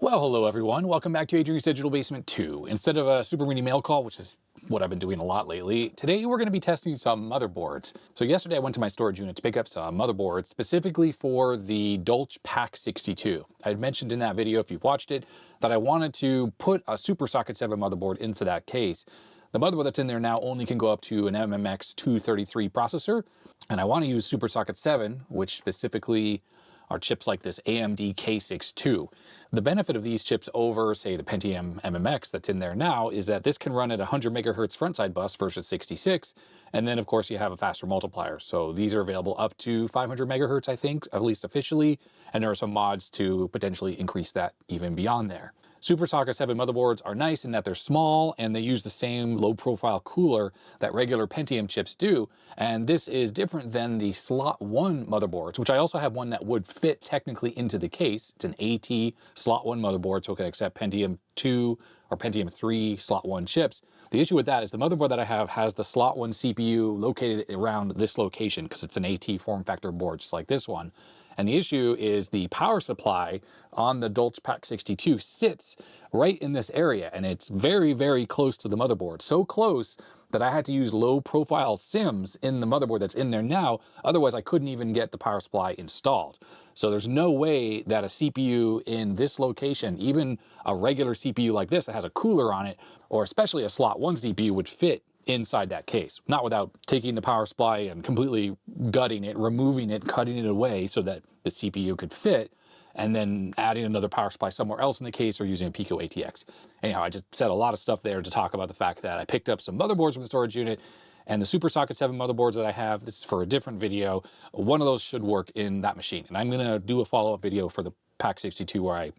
Well, hello everyone. Welcome back to Adrian's Digital Basement 2. Instead of a super mini mail call, which is what I've been doing a lot lately, today we're going to be testing some motherboards. So yesterday I went to my storage unit to pick up some motherboards specifically for the Dolch Pack 62. I had mentioned in that video, if you've watched it, that I wanted to put a Super Socket 7 motherboard into that case. The motherboard that's in there now only can go up to an MMX 233 processor, and I want to use Super Socket 7, which specifically are chips like this AMD K62. The benefit of these chips over, say, the Pentium MMX that's in there now is that this can run at 100 megahertz frontside bus versus 66, and then of course you have a faster multiplier. So these are available up to 500 megahertz, I think, at least officially, and there are some mods to potentially increase that even beyond there. Super Socket 7 motherboards are nice in that they're small and they use the same low profile cooler that regular Pentium chips do. And this is different than the slot 1 motherboards, which I also have one that would fit technically into the case. It's an AT slot 1 motherboard, so it can accept Pentium 2 or Pentium 3 slot 1 chips. The issue with that is the motherboard that I have has the slot 1 CPU located around this location because it's an AT form factor board, just like this one. And the issue is the power supply on the Dolch Pack 62 sits right in this area, and it's very, very close to the motherboard. So close that I had to use low profile SIMs in the motherboard that's in there now. Otherwise, I couldn't even get the power supply installed. So there's no way that a CPU in this location, even a regular CPU like this that has a cooler on it, or especially a slot 1 CPU would fit inside that case, not without taking the power supply and completely gutting it, removing it, cutting it away so that the CPU could fit, and then adding another power supply somewhere else in the case or using a Pico ATX. Anyhow, I just said a lot of stuff there to talk about the fact that I picked up some motherboards from the storage unit, and the Super Socket 7 motherboards that I have, this is for a different video, one of those should work in that machine. And I'm going to do a follow-up video for the Pack 62 where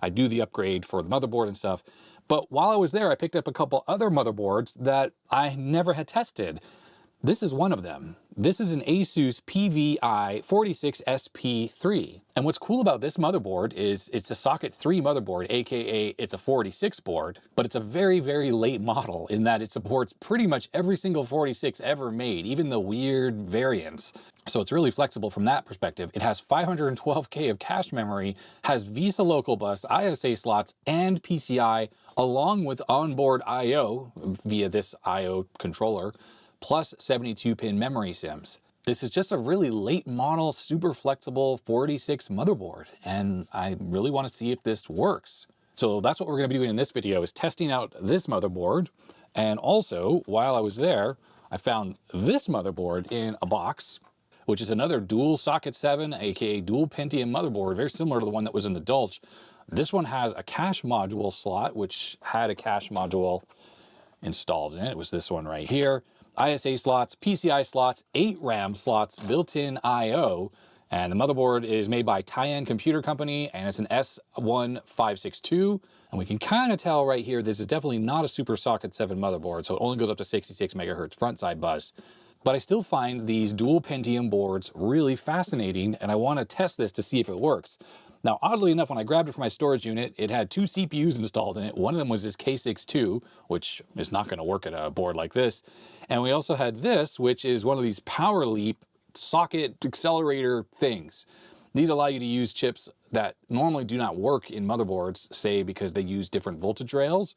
I do the upgrade for the motherboard and stuff. But while I was there, I picked up a couple other motherboards that I never had tested. This is one of them. This is an ASUS PVI-486SP3. And what's cool about this motherboard is it's a socket 3 motherboard, aka it's a 46 board, but it's a very, very late model in that it supports pretty much every single 46 ever made, even the weird variants. So it's really flexible from that perspective. It has 512K of cache memory, has VESA local bus, ISA slots, and PCI, along with onboard I/O via this I/O controller, plus 72-pin memory SIMs. This is just a really late model, super flexible 46 motherboard, and I really want to see if this works. So that's what we're going to be doing in this video, is testing out this motherboard. And also, while I was there, I found this motherboard in a box, which is another dual socket 7, aka dual Pentium motherboard, very similar to the one that was in the Dolch. This one has a cache module slot, which had a cache module installed in it. It was this one right here. ISA slots, PCI slots, 8 RAM slots, built-in I/O, and the motherboard is made by Tyan Computer Company, and it's an S1562, and we can kind of tell right here this is definitely not a Super Socket 7 motherboard, so it only goes up to 66 megahertz frontside bus. But I still find these dual Pentium boards really fascinating, and I want to test this to see if it works. Now, oddly enough, when I grabbed it from my storage unit, it had 2 CPUs installed in it. One of them was this K62, which is not going to work at a board like this. And we also had this, which is one of these Power Leap socket accelerator things. These allow you to use chips that normally do not work in motherboards, say because they use different voltage rails.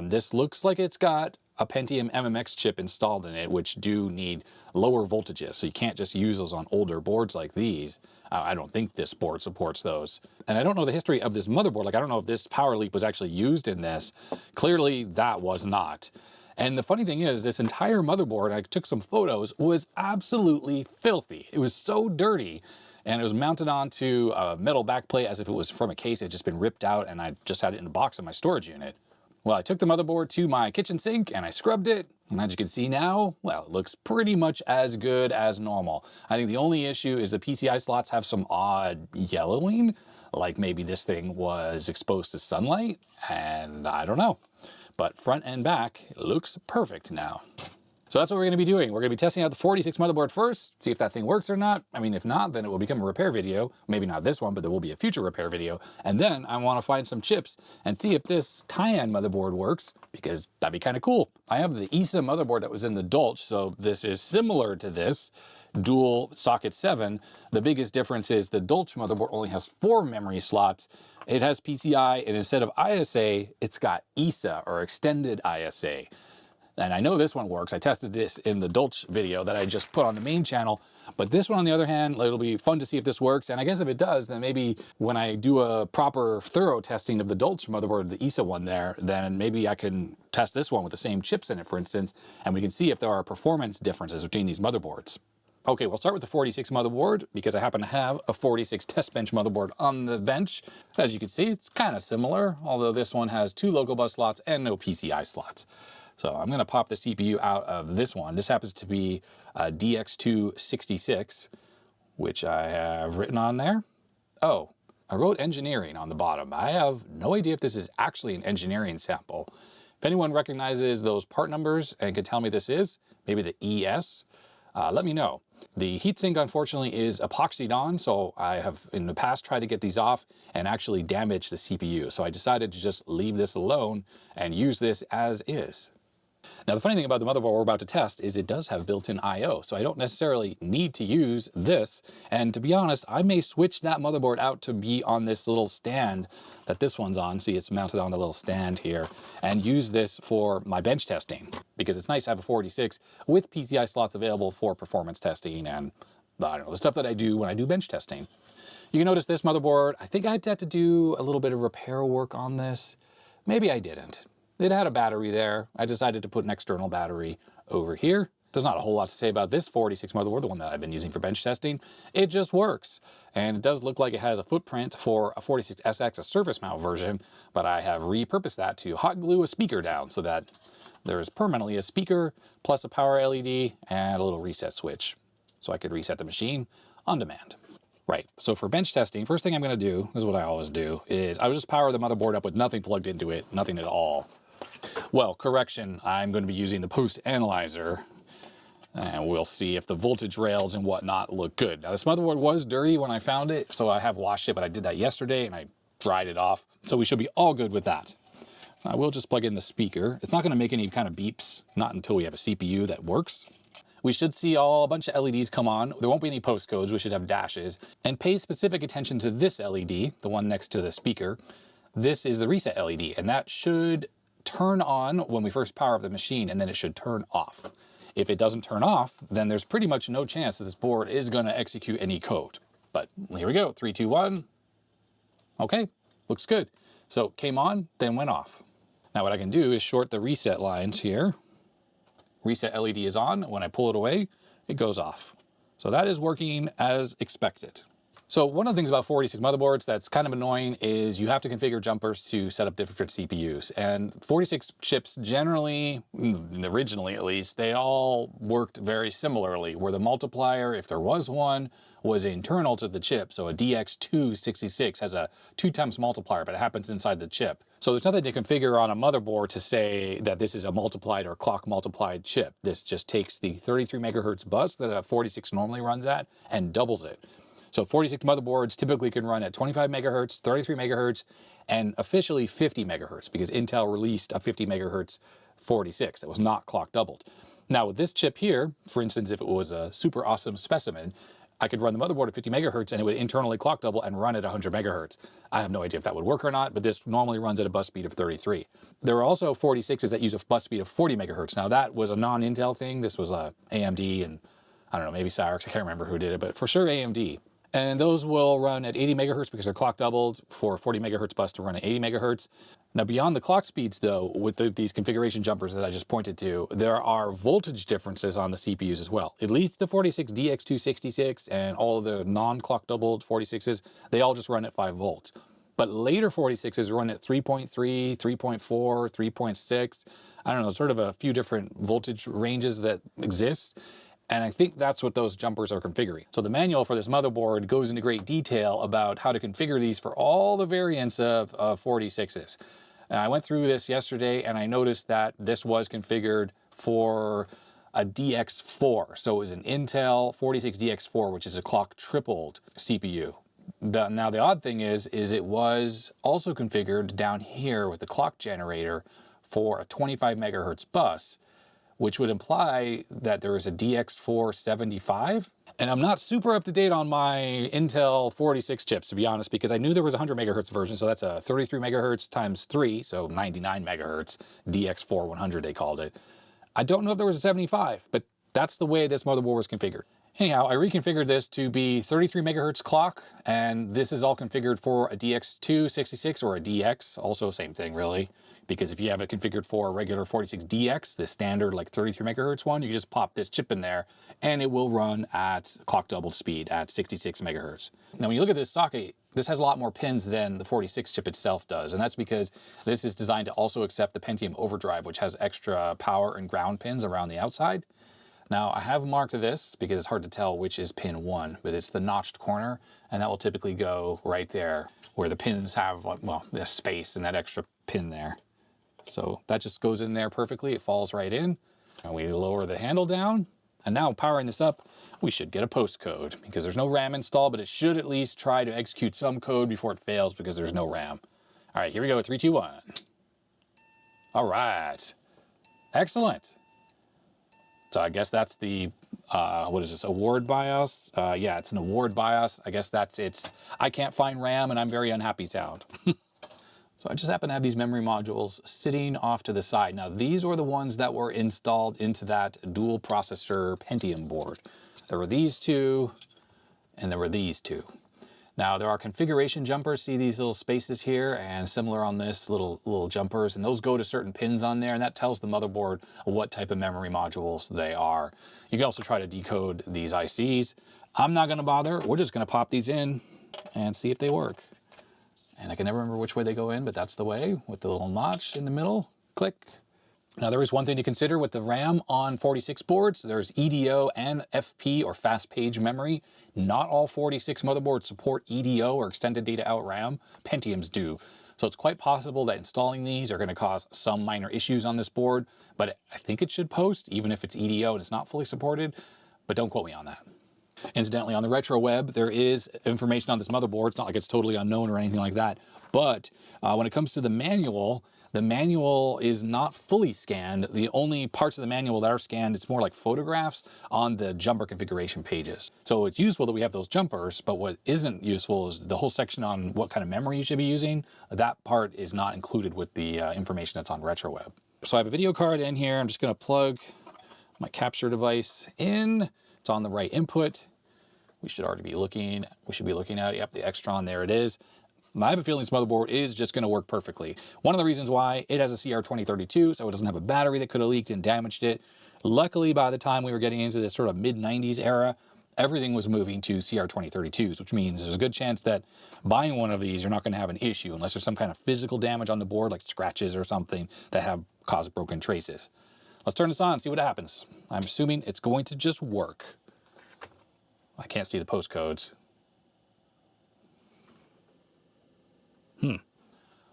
This looks like it's got a Pentium MMX chip installed in it, which do need lower voltages. So you can't just use those on older boards like these. I don't think this board supports those. And I don't know the history of this motherboard. Like, I don't know if this Power Leap was actually used in this. Clearly that was not. And the funny thing is, this entire motherboard, I took some photos, was absolutely filthy. It was so dirty. And it was mounted onto a metal backplate as if it was from a case. It had just been ripped out, and I just had it in a box in my storage unit. Well, I took the motherboard to my kitchen sink and I scrubbed it. And as you can see now, well, it looks pretty much as good as normal. I think the only issue is the PCI slots have some odd yellowing, like maybe this thing was exposed to sunlight, and I don't know. But front and back, it looks perfect now. So that's what we're going to be doing. We're going to be testing out the 46 motherboard first, see if that thing works or not. I mean, if not, then it will become a repair video. Maybe not this one, but there will be a future repair video. And then I want to find some chips and see if this Tyan motherboard works, because that'd be kind of cool. I have the ESA motherboard that was in the Dolch, so this is similar to this dual socket 7. The biggest difference is the Dolch motherboard only has 4 memory slots, It has PCI, and instead of ISA, it's got ESA, or extended ISA. And I know this one works. I tested this in the Dolch video that I just put on the main channel. But this one, on the other hand, it'll be fun to see if this works. And I guess if it does, then maybe when I do a proper thorough testing of the Dolch motherboard, the ESA one there, then maybe I can test this one with the same chips in it, for instance, and we can see if there are performance differences between these motherboards. Okay, we'll start with the 46 motherboard because I happen to have a 46 test bench motherboard on the bench. As you can see, it's kind of similar, although this one has 2 local bus slots and no PCI slots. So I'm going to pop the CPU out of this one. This happens to be a DX266, which I have written on there. Oh, I wrote engineering on the bottom. I have no idea if this is actually an engineering sample. If anyone recognizes those part numbers and can tell me this is, maybe the ES, let me know. The heatsink, unfortunately, is epoxied on, so I have in the past tried to get these off and actually damage the CPU. So I decided to just leave this alone and use this as is. Now, the funny thing about the motherboard we're about to test is it does have built-in I/O, so I don't necessarily need to use this. And to be honest, I may switch that motherboard out to be on this little stand that this one's on. See, it's mounted on a little stand here, and use this for my bench testing, because it's nice to have a 46 with PCI slots available for performance testing and, I don't know, the stuff that I do when I do bench testing. You can notice this motherboard, I think I'd have to do a little bit of repair work on this. Maybe I didn't. It had a battery there. I decided to put an external battery over here. There's not a whole lot to say about this 46 motherboard, the one that I've been using for bench testing. It just works. And it does look like it has a footprint for a 46SX, a surface mount version, but I have repurposed that to hot glue a speaker down so that there is permanently a speaker plus a power LED and a little reset switch. So I could reset the machine on demand. Right, so for bench testing, first thing I'm gonna do, this is what I always do, is I would just power the motherboard up with nothing plugged into it, nothing at all. Well, correction, I'm going to be using the post analyzer, and we'll see if the voltage rails and whatnot look good. Now, this motherboard was dirty when I found it, so I have washed it, but I did that yesterday and I dried it off. So we should be all good with that. I will just plug in the speaker. It's not going to make any kind of beeps, not until we have a CPU that works. We should see a bunch of LEDs come on. There won't be any postcodes. We should have dashes. And pay specific attention to this LED, the one next to the speaker. This is the reset LED, and that should turn on when we first power up the machine, and then it should turn off. If it doesn't turn off, then there's pretty much no chance that this board is going to execute any code. But here we go, 3, 2, 1. Okay, looks good. So it came on, then went off. Now what I can do is short the reset lines here. Reset LED is on. When I pull it away, it goes off. So that is working as expected. So one of the things about 46 motherboards that's kind of annoying is you have to configure jumpers to set up different CPUs. And 46 chips generally, originally at least, they all worked very similarly, where the multiplier, if there was one, was internal to the chip. So a DX266 has a 2x multiplier, but it happens inside the chip. So there's nothing to configure on a motherboard to say that this is a multiplied or clock multiplied chip. This just takes the 33 megahertz bus that a 46 normally runs at and doubles it. So 46 motherboards typically can run at 25 megahertz, 33 megahertz, and officially 50 megahertz because Intel released a 50 megahertz 46 that was not clock doubled. Now with this chip here, for instance, if it was a super awesome specimen, I could run the motherboard at 50 megahertz and it would internally clock double and run at 100 megahertz. I have no idea if that would work or not, but this normally runs at a bus speed of 33. There are also 46s that use a bus speed of 40 megahertz. Now that was a non-Intel thing. This was a AMD and I don't know, maybe Cyrix, I can't remember who did it, but for sure AMD. And those will run at 80 megahertz because they're clock doubled for 40 megahertz bus to run at 80 megahertz. Now beyond the clock speeds though, with these configuration jumpers that I just pointed to, there are voltage differences on the CPUs as well. At least the 46 DX266 and all of the non-clock doubled 46s, they all just run at 5 volts. But later 46s run at 3.3, 3.4, 3.6. I don't know, sort of a few different voltage ranges that exist. And I think that's what those jumpers are configuring. So the manual for this motherboard goes into great detail about how to configure these for all the variants of 46s. And I went through this yesterday and I noticed that this was configured for a DX4. So it was an Intel 46 DX4, which is a clock tripled CPU. Now the odd thing is it was also configured down here with the clock generator for a 25 megahertz bus, which would imply that there is a DX475. And I'm not super up to date on my Intel 46 chips, to be honest, because I knew there was a 100 megahertz version, so that's a 33 megahertz times 3, so 99 megahertz, DX4100 they called it. I don't know if there was a 75, but that's the way this motherboard was configured. Anyhow, I reconfigured this to be 33 megahertz clock, and this is all configured for a DX266 or a DX, also same thing really, because if you have it configured for a regular 46DX, the standard like 33 megahertz one, you just pop this chip in there and it will run at clock doubled speed at 66 megahertz. Now, when you look at this socket, this has a lot more pins than the 46 chip itself does, and that's because this is designed to also accept the Pentium overdrive, which has extra power and ground pins around the outside. Now, I have marked this because it's hard to tell which is pin 1, but it's the notched corner, and that will typically go right there where the pins have, well, this space and that extra pin there. So that just goes in there perfectly. It falls right in, and we lower the handle down. And now powering this up, we should get a post code because there's no RAM installed, but it should at least try to execute some code before it fails because there's no RAM. All right, here we go, 3, 2, 1. All right, excellent. So I guess that's the, what is this, award BIOS? Yeah, it's an award BIOS. I guess that's its, I can't find RAM and I'm very unhappy sound. So I just happen to have these memory modules sitting off to the side. Now, these were the ones that were installed into that dual processor Pentium board. There were these two, and there were these two. Now, there are configuration jumpers. See these little spaces here, and similar on this, little jumpers, and those go to certain pins on there, and that tells the motherboard what type of memory modules they are. You can also try to decode these ICs. I'm not gonna bother. We're just gonna pop these in and see if they work. And I can never remember which way they go in, but that's the way, with the little notch in the middle. Click. Now, there is one thing to consider with the RAM on 46 boards. There's EDO and FP, or fast page memory. Not all 46 motherboards support EDO, or extended data out RAM. Pentiums do. So it's quite possible that installing these are going to cause some minor issues on this board, but I think it should post, even if it's EDO and it's not fully supported, but don't quote me on that. Incidentally, on the retro web, there is information on this motherboard. It's not like it's totally unknown or anything like that. But when it comes to the manual is not fully scanned. The only parts of the manual that are scanned, it's more like photographs on the jumper configuration pages. So it's useful that we have those jumpers, but what isn't useful is the whole section on what kind of memory you should be using. That part is not included with the information that's on retro web. So I have a video card in here. I'm just going to plug my capture device in. It's on the right input. We should be looking at it. Yep, the Extron, there it is. I have a feeling this motherboard is just going to work perfectly. One of the reasons why, it has a CR2032, so it doesn't have a battery that could have leaked and damaged it. Luckily, by the time we were getting into this sort of mid-90s era, everything was moving to CR2032s, which means there's a good chance that buying one of these, you're not going to have an issue unless there's some kind of physical damage on the board, like scratches or something that have caused broken traces. Let's turn this on and see what happens. I'm assuming it's going to just work. I can't see the post codes.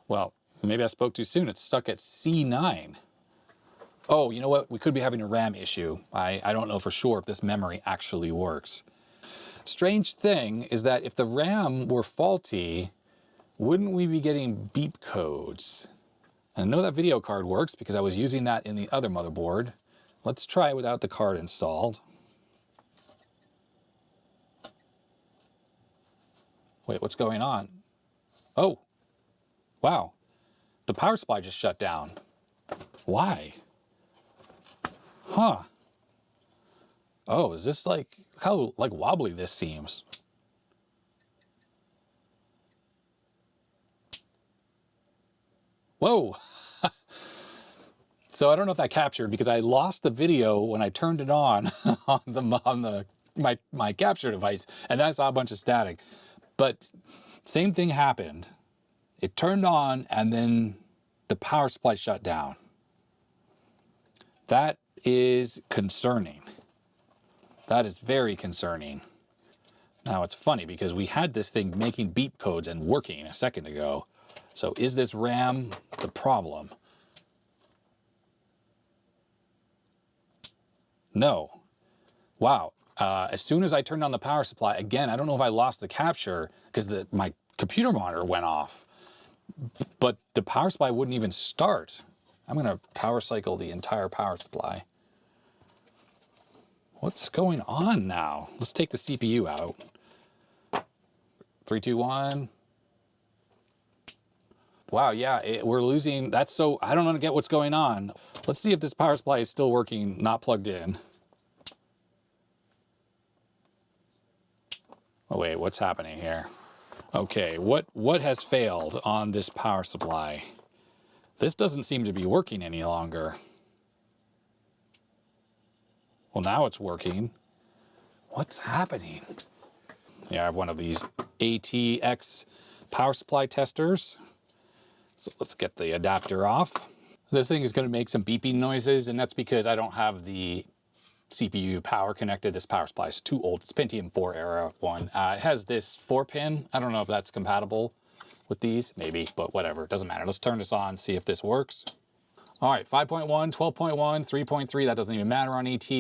Well, maybe I spoke too soon. It's stuck at C9. Oh, you know what? We could be having a RAM issue. I don't know for sure if this memory actually works. Strange thing is that if the RAM were faulty, wouldn't we be getting beep codes? And I know that video card works because I was using that in the other motherboard. Let's try it without the card installed. Wait, what's going on? Oh, wow. The power supply just shut down. Why? Huh. Oh, is this like, how like wobbly this seems? Whoa. So I don't know if that captured because I lost the video when I turned it on my capture device, and then I saw a bunch of static. But same thing happened. It turned on and then the power supply shut down. That is concerning. That is very concerning. Now it's funny because we had this thing making beep codes and working a second ago. So is this RAM the problem? No. Wow. As soon as I turned on the power supply, again, I don't know if I lost the capture because my computer monitor went off, but the power supply wouldn't even start. I'm going to power cycle the entire power supply. What's going on now? Let's take the CPU out. 3, 2, 1. Wow, yeah, we're losing. That's so, I don't get what's going on. Let's see if this power supply is still working, not plugged in. Oh wait, what's happening here? Okay, what has failed on this power supply? This doesn't seem to be working any longer. Well, now it's working. What's happening? Yeah, I have one of these ATX power supply testers. So let's get the adapter off. This thing is going to make some beeping noises, and that's because I don't have the CPU power connected. This power supply is too old. It's Pentium 4 era one. It has this 4-pin. I don't know if that's compatible with these, maybe, but whatever. It doesn't matter. Let's turn this on, see if this works. All right, 5.1, 12.1, 3.3. That doesn't even matter on ET.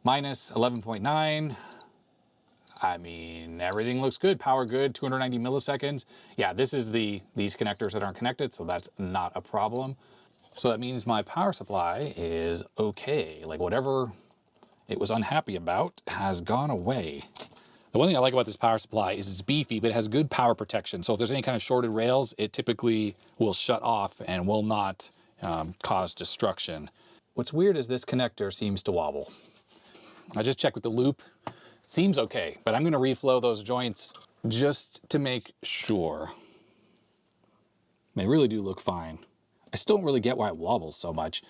Minus 11.9. I mean, everything looks good. Power good, 290 milliseconds. Yeah, this is these connectors that aren't connected, so that's not a problem. So that means my power supply is okay. Like whatever it was unhappy about has gone away. The one thing I like about this power supply is it's beefy, but it has good power protection. So if there's any kind of shorted rails, it typically will shut off and will not cause destruction. What's weird is this connector seems to wobble. I just checked with the loop. Seems okay, but I'm going to reflow those joints just to make sure. They really do look fine. I still don't really get why it wobbles so much.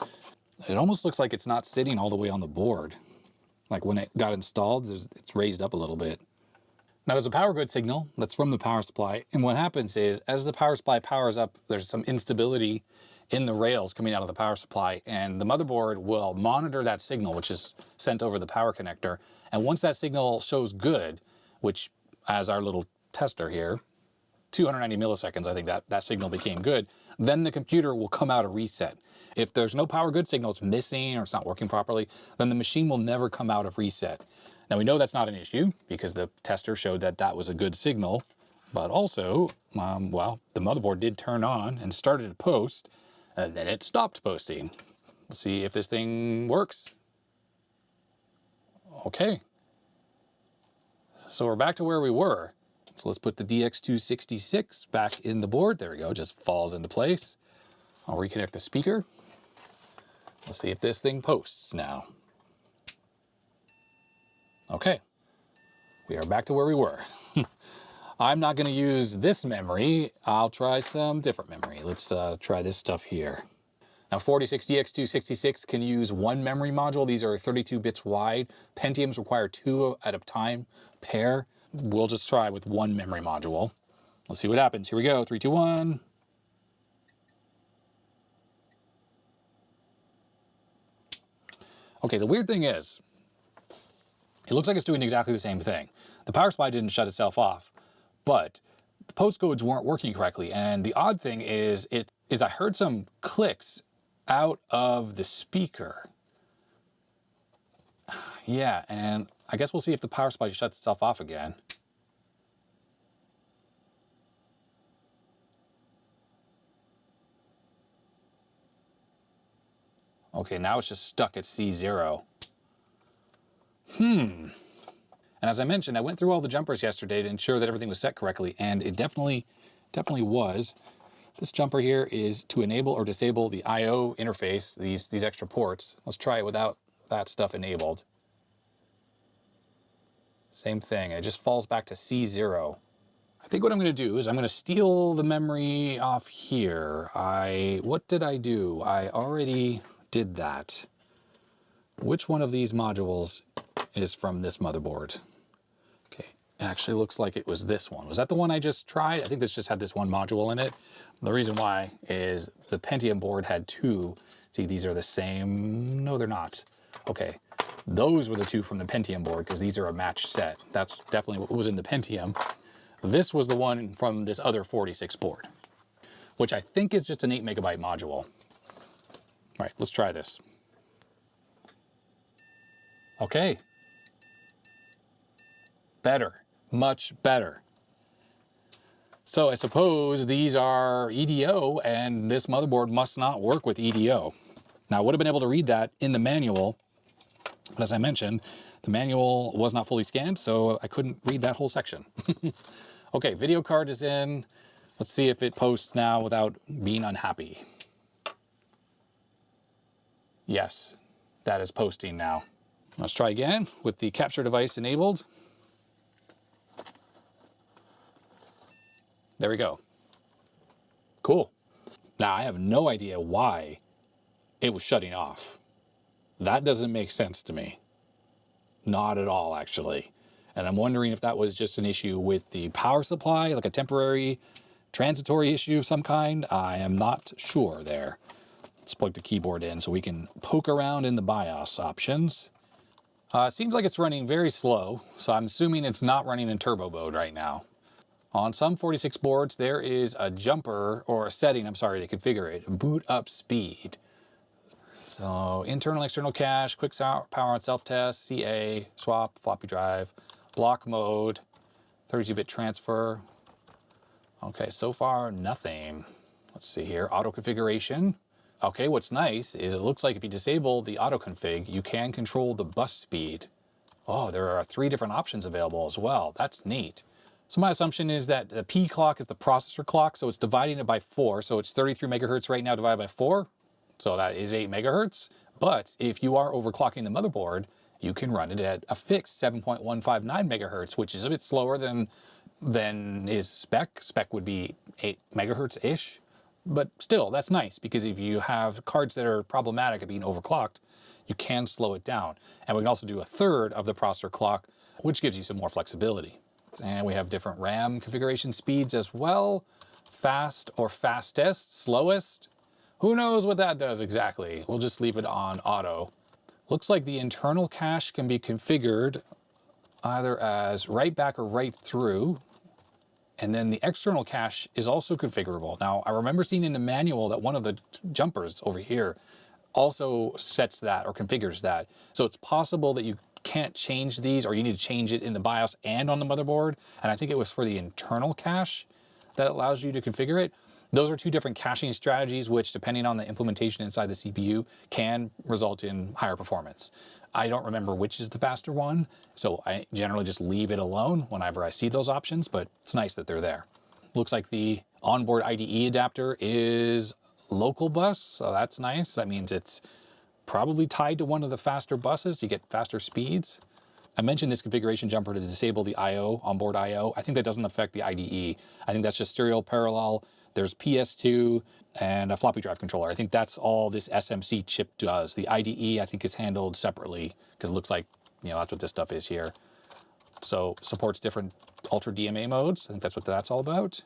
It almost looks like it's not sitting all the way on the board. Like when it got installed, it's raised up a little bit. Now there's a power grid signal that's from the power supply. And what happens is as the power supply powers up, there's some instability in the rails coming out of the power supply. And the motherboard will monitor that signal, which is sent over the power connector. And once that signal shows good, which as our little tester here, 290 milliseconds, I think that signal became good, then the computer will come out a reset. If there's no power good signal, it's missing or it's not working properly, then the machine will never come out of reset. Now we know that's not an issue because the tester showed that that was a good signal, but also, well, the motherboard did turn on and started to post, and then it stopped posting. Let's see if this thing works. Okay. So we're back to where we were. So let's put the DX266 back in the board. There we go, just falls into place. I'll reconnect the speaker. Let's see if this thing posts now. Okay, we are back to where we were. I'm not going to use this memory. I'll try some different memory. Let's try this stuff here. Now 46DX266 can use one memory module. These are 32 bits wide. Pentiums require 2 at a time pair. We'll just try with one memory module. Let's see what happens. Here we go, 3, 2, 1. Okay, the weird thing is, it looks like it's doing exactly the same thing. The power supply didn't shut itself off, but the postcodes weren't working correctly. And the odd thing is I heard some clicks out of the speaker. Yeah, and I guess we'll see if the power supply shuts itself off again. Okay, now it's just stuck at C0. And as I mentioned, I went through all the jumpers yesterday to ensure that everything was set correctly, and it definitely was. This jumper here is to enable or disable the I/O interface, these extra ports. Let's try it without that stuff enabled. Same thing, it just falls back to C0. I think what I'm going to do is I'm going to steal the memory off here. What did I do? I already did that. Which one of these modules is from this motherboard? Okay, it actually looks like it was this one. Was that the one I just tried? I think this just had this one module in it. The reason why is the Pentium board had 2. See, these are the same. No, they're not. Okay, those were the 2 from the Pentium board because these are a matched set. That's definitely what was in the Pentium. This was the one from this other 46 board, which I think is just an 8 megabyte module. All right, let's try this. Okay. Better, much better. So I suppose these are EDO and this motherboard must not work with EDO. Now I would have been able to read that in the manual But as I mentioned, the manual was not fully scanned, so I couldn't read that whole section. Okay, video card is in. Let's see if it posts now without being unhappy. Yes, that is posting now. Let's try again with the capture device enabled. There we go. Cool. Now I have no idea why it was shutting off. That doesn't make sense to me. Not at all, actually. And I'm wondering if that was just an issue with the power supply, like a temporary transitory issue of some kind. I am not sure there. Let's plug the keyboard in so we can poke around in the BIOS options. It seems like it's running very slow, so I'm assuming it's not running in turbo mode right now. On some 46 boards, there is a jumper or a setting, I'm sorry, to configure it, boot up speed. So internal, external cache, quick power on self-test, CA, swap, floppy drive, block mode, 32-bit transfer. Okay, so far nothing. Let's see here, auto configuration. Okay, what's nice is it looks like if you disable the auto config, you can control the bus speed. Oh, there are 3 different options available as well. That's neat. So my assumption is that the P clock is the processor clock, so it's dividing it by 4. So it's 33 megahertz right now divided by 4. So that is 8 megahertz. But if you are overclocking the motherboard, you can run it at a fixed 7.159 megahertz, which is a bit slower than is spec. Spec would be 8 megahertz-ish. But still, that's nice, because if you have cards that are problematic at being overclocked, you can slow it down. And we can also do a third of the processor clock, which gives you some more flexibility. And we have different RAM configuration speeds as well. Fast or fastest, slowest. Who knows what that does exactly? We'll just leave it on auto. Looks like the internal cache can be configured either as write back or write through. And then the external cache is also configurable. Now, I remember seeing in the manual that one of the jumpers over here also sets that or configures that. So it's possible that you can't change these, or you need to change it in the BIOS and on the motherboard. And I think it was for the internal cache that allows you to configure it. Those are 2 different caching strategies, which, depending on the implementation inside the CPU, can result in higher performance. I don't remember which is the faster one, so I generally just leave it alone whenever I see those options, but it's nice that they're there. Looks like the onboard IDE adapter is local bus, so that's nice. That means it's probably tied to one of the faster buses. You get faster speeds. I mentioned this configuration jumper to disable the I/O, onboard I/O. I think that doesn't affect the IDE. I think that's just serial parallel. There's PS2 and a floppy drive controller. I think that's all this SMC chip does. The IDE, I think, is handled separately, because it looks like, you know, that's what this stuff is here. So supports different Ultra DMA modes. I think that's what that's all about.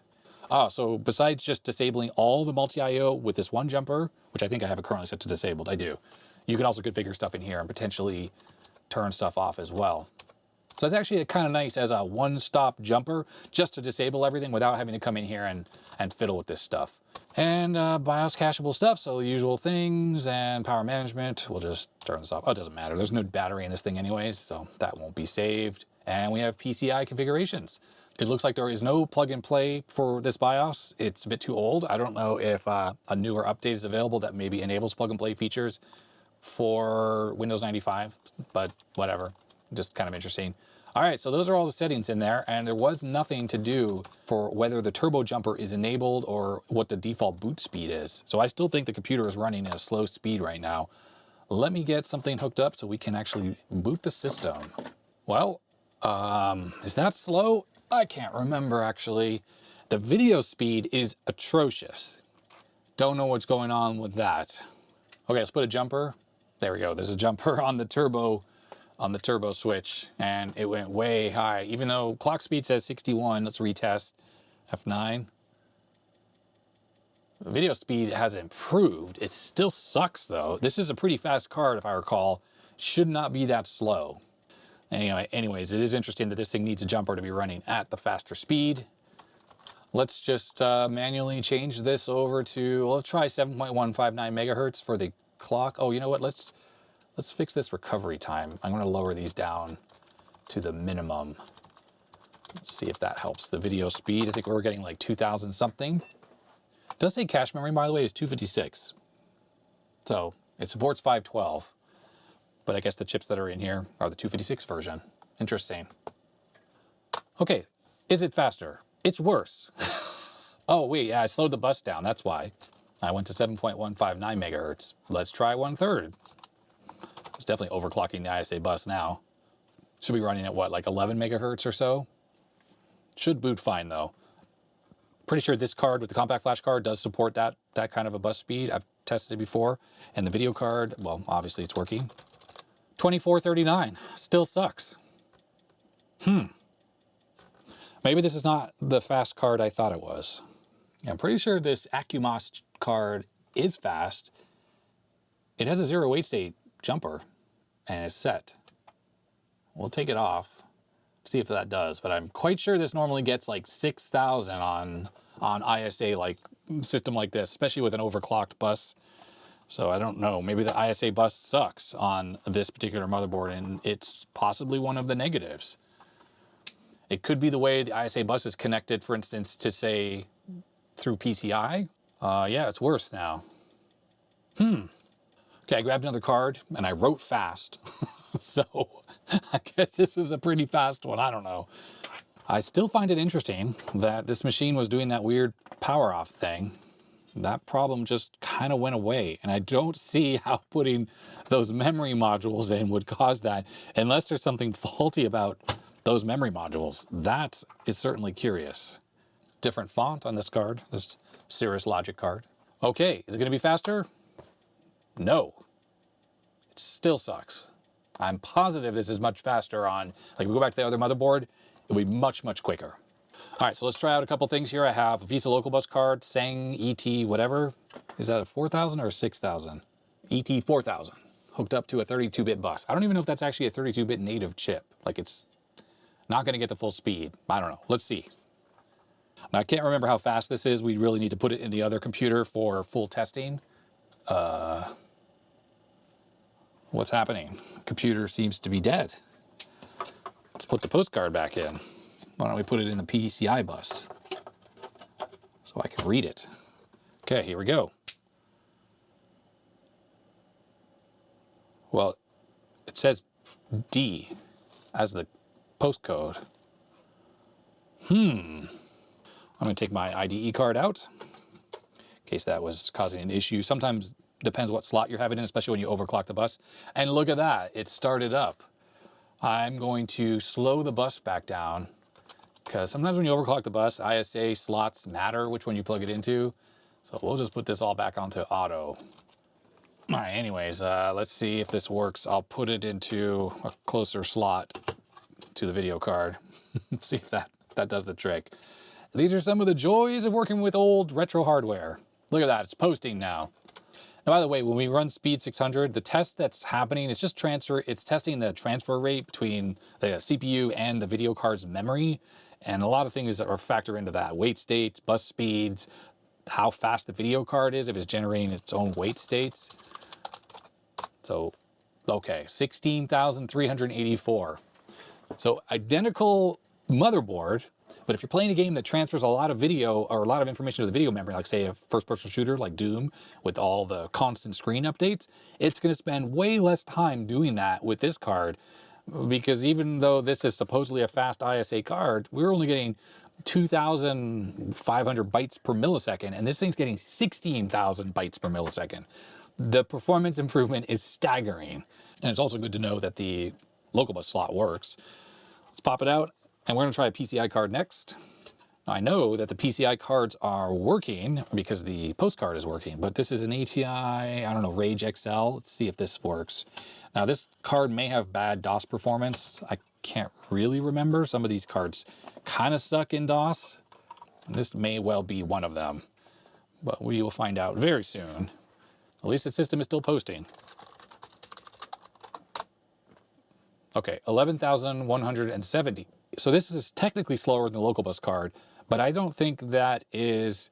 So besides just disabling all the multi-IO with this one jumper, which I think I have it currently set to disabled, I do. You can also configure stuff in here and potentially turn stuff off as well. So it's actually kind of nice as a one-stop jumper, just to disable everything without having to come in here and fiddle with this stuff. And BIOS cacheable stuff, so the usual things, and power management. We'll just turn this off. Oh, it doesn't matter. There's no battery in this thing anyways, so that won't be saved. And we have PCI configurations. It looks like there is no plug and play for this BIOS. It's a bit too old. I don't know if a newer update is available that maybe enables plug and play features for Windows 95, but whatever. Just kind of interesting. All right, so those are all the settings in there, and there was nothing to do for whether the turbo jumper is enabled or what the default boot speed is. So I still think the computer is running at a slow speed right now. Let me get something hooked up so we can actually boot the system. Well, is that slow? I can't remember, actually. The video speed is atrocious. Don't know what's going on with that. Okay, let's put a jumper. There we go. There's a jumper on the turbo switch, and it went way high. Even though clock speed says 61, let's retest. F9. The video speed has improved. It still sucks though. This is a pretty fast card, if I recall. Should not be that slow. Anyways, it is interesting that this thing needs a jumper to be running at the faster speed. Let's just manually change this over to, well, let's try 7.159 megahertz for the clock. Oh, you know what? Let's fix this recovery time. I'm going to lower these down to the minimum. Let's see if that helps the video speed. I think we're getting like 2,000 something. It does say cache memory, by the way, is 256. So it supports 512. but I guess the chips that are in here are the 256 version. Interesting. Okay, is it faster? It's worse. Oh wait, yeah, I slowed the bus down, that's why. I went to 7.159 megahertz. Let's try 1/3. It's definitely overclocking the ISA bus now. Should be running at what, like 11 megahertz or so? Should boot fine though. Pretty sure this card with the compact flash card does support that kind of a bus speed. I've tested it before. And the video card, well, obviously it's working. 2439, still sucks. Maybe this is not the fast card I thought it was. I'm pretty sure this AccuMOS card is fast. It has a 0 wait state jumper and it's set. We'll take it off, see if that does, but I'm quite sure this normally gets like 6,000 on ISA like system like this, especially with an overclocked bus. So I don't know, maybe the ISA bus sucks on this particular motherboard and it's possibly one of the negatives. It could be the way the ISA bus is connected, for instance, to say through PCI. Yeah, it's worse now. Okay, I grabbed another card and I wrote fast. So I guess this is a pretty fast one, I don't know. I still find it interesting that this machine was doing that weird power off thing. That problem just kind of went away. And I don't see how putting those memory modules in would cause that unless there's something faulty about those memory modules. That is certainly curious. Different font on this card, this DSLogic card. Okay, is it gonna be faster? No, it still sucks. I'm positive this is much faster on, like if we go back to the other motherboard, it'll be much, much quicker. All right, so let's try out a couple things here. I have a Visa Local Bus card, Sang ET whatever. Is that a 4000 or a 6000? ET 4000, hooked up to a 32-bit bus. I don't even know if that's actually a 32-bit native chip. Like it's not gonna get the full speed. I don't know, let's see. Now I can't remember how fast this is. We really need to put it in the other computer for full testing. What's happening? Computer seems to be dead. Let's put the postcard back in. Why don't we put it in the PCI bus so I can read it? Okay, here we go. Well, it says D as the postcode. I'm gonna take my IDE card out in case that was causing an issue. Sometimes depends what slot you're having in, especially when you overclock the bus. And look at that, it started up. I'm going to slow the bus back down because sometimes when you overclock the bus, ISA slots matter which one you plug it into. So we'll just put this all back onto auto. All right, anyways, let's see if this works. I'll put it into a closer slot to the video card. See if that does the trick. These are some of the joys of working with old retro hardware. Look at that, it's posting now. Now, by the way, when we run Speed 600, the test that's happening is just it's testing the transfer rate between the CPU and the video card's memory. And a lot of things that are factor into that. Wait states, bus speeds, how fast the video card is, if it's generating its own wait states. So, okay, 16,384. So identical motherboard, but if you're playing a game that transfers a lot of video or a lot of information to the video memory, like say a first-person shooter like Doom with all the constant screen updates, it's going to spend way less time doing that with this card, because even though this is supposedly a fast ISA card, we're only getting 2,500 bytes per millisecond, and this thing's getting 16,000 bytes per millisecond. The performance improvement is staggering. And it's also good to know that the local bus slot works. Let's pop it out. And we're gonna try a PCI card next. Now, I know that the PCI cards are working because the postcard is working, but this is an ATI, I don't know, Rage XL. Let's see if this works. Now this card may have bad DOS performance. I can't really remember. Some of these cards kind of suck in DOS. And this may well be one of them, but we will find out very soon. At least the system is still posting. Okay, 11,170. So this is technically slower than the local bus card, but I don't think that is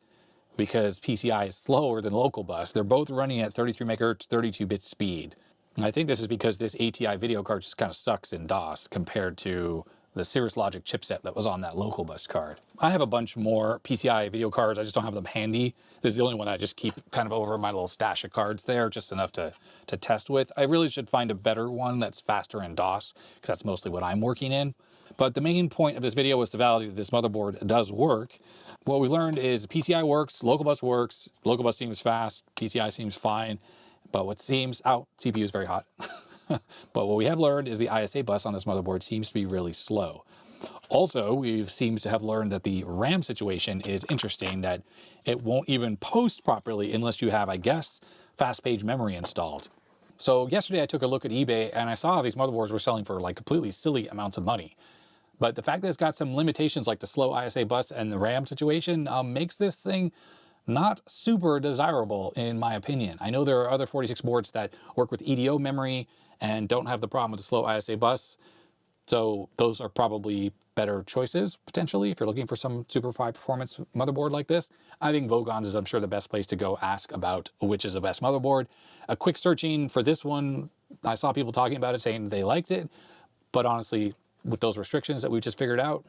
because PCI is slower than local bus. They're both running at 33 megahertz, 32-bit speed. And I think this is because this ATI video card just kind of sucks in DOS compared to the DSLogic chipset that was on that local bus card. I have a bunch more PCI video cards. I just don't have them handy. This is the only one I just keep kind of over my little stash of cards there, just enough to test with. I really should find a better one that's faster in DOS, because that's mostly what I'm working in. But the main point of this video was to validate that this motherboard does work. What we learned is PCI works, local bus seems fast, PCI seems fine, but what seems out, CPU is very hot. But what we have learned is the ISA bus on this motherboard seems to be really slow. Also, we've seemed to have learned that the RAM situation is interesting, that it won't even post properly unless you have, I guess, fast page memory installed. So yesterday I took a look at eBay and I saw these motherboards were selling for like completely silly amounts of money. But the fact that it's got some limitations like the slow ISA bus and the RAM situation makes this thing not super desirable in my opinion. I know there are other 46 boards that work with EDO memory and don't have the problem with the slow ISA bus. So those are probably better choices, potentially, if you're looking for some super high performance motherboard like this. I think Vogon's is, I'm sure, the best place to go ask about which is the best motherboard. A quick searching for this one, I saw people talking about it, saying they liked it. But honestly, with those restrictions that we just figured out,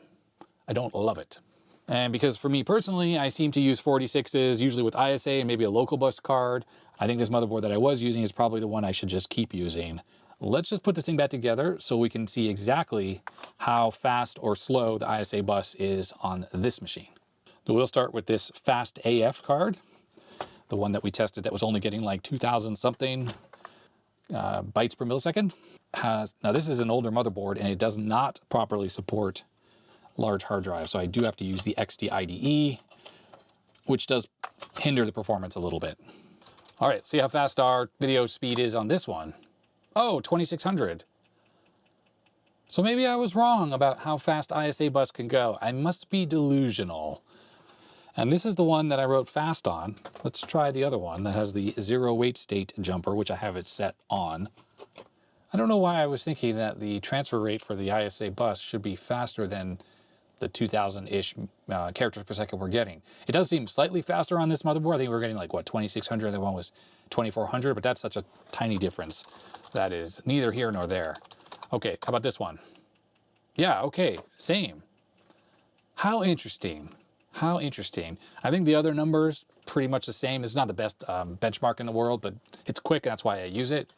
I don't love it. And because for me personally, I seem to use 46s, usually with ISA and maybe a local bus card. I think this motherboard that I was using is probably the one I should just keep using. Let's just put this thing back together so we can see exactly how fast or slow the ISA bus is on this machine. So we'll start with this fast AF card, the one that we tested that was only getting like 2,000 something bytes per millisecond. Now this is an older motherboard and it does not properly support large hard drives, so I do have to use the XD IDE, which does hinder the performance a little bit. All right, see how fast our video speed is on this one. Oh, 2600. So maybe I was wrong about how fast ISA bus can go. I must be delusional. And this is the one that I wrote fast on. Let's try the other one that has the 0 wait state jumper, which I have it set on. I don't know why I was thinking that the transfer rate for the ISA bus should be faster than the 2,000-ish characters per second we're getting. It does seem slightly faster on this motherboard. I think we're getting like, what, 2,600, the one was 2,400, but that's such a tiny difference. That is neither here nor there. Okay, how about this one? Yeah, okay, same. How interesting. How interesting. I think the other numbers, pretty much the same. It's not the best benchmark in the world, but it's quick, and that's why I use it.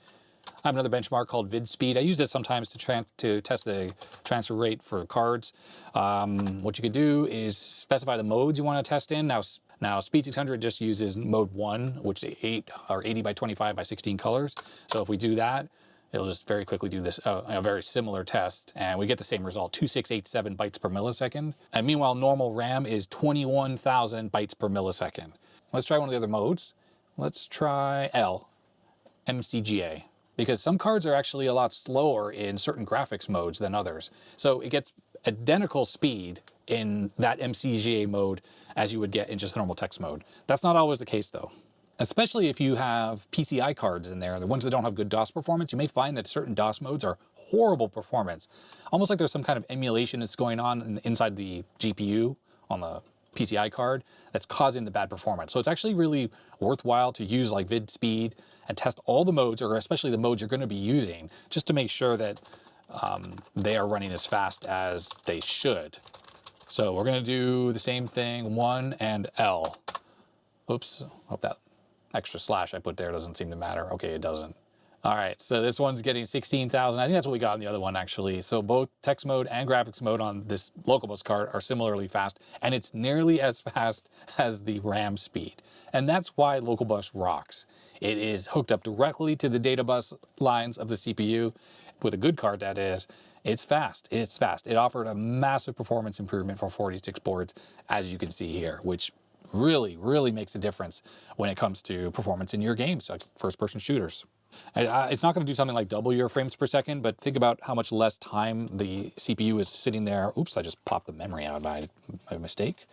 I have another benchmark called VidSpeed. I use it sometimes to test the transfer rate for cards. What you could do is specify the modes you want to test in. Now Speed 600 just uses mode 1, which is 80 by 25 by 16 colors. So if we do that, it'll just very quickly do this, a very similar test, and we get the same result, 2687 bytes per millisecond. And meanwhile, normal RAM is 21,000 bytes per millisecond. Let's try one of the other modes. Let's try L, MCGA. Because some cards are actually a lot slower in certain graphics modes than others. So it gets identical speed in that MCGA mode as you would get in just normal text mode. That's not always the case though. Especially if you have PCI cards in there, the ones that don't have good DOS performance, you may find that certain DOS modes are horrible performance. Almost like there's some kind of emulation that's going on inside the GPU on the PCI card that's causing the bad performance. So it's actually really worthwhile to use like VidSpeed and test all the modes, or especially the modes you're going to be using, just to make sure that they are running as fast as they should. So we're going to do the same thing, 1 and L. Oops, hope that extra slash I put there doesn't seem to matter. Okay, it doesn't. All right, so this one's getting 16,000. I think that's what we got in the other one, actually. So both text mode and graphics mode on this local bus card are similarly fast, and it's nearly as fast as the RAM speed. And that's why local bus rocks. It is hooked up directly to the data bus lines of the CPU. With a good card, that is. It's fast. It's fast. It offered a massive performance improvement for 46 boards, as you can see here, which really, really makes a difference when it comes to performance in your games, like first-person shooters. It's not going to do something like double your frames per second, but think about how much less time the CPU is sitting there. Oops, I just popped the memory out by mistake.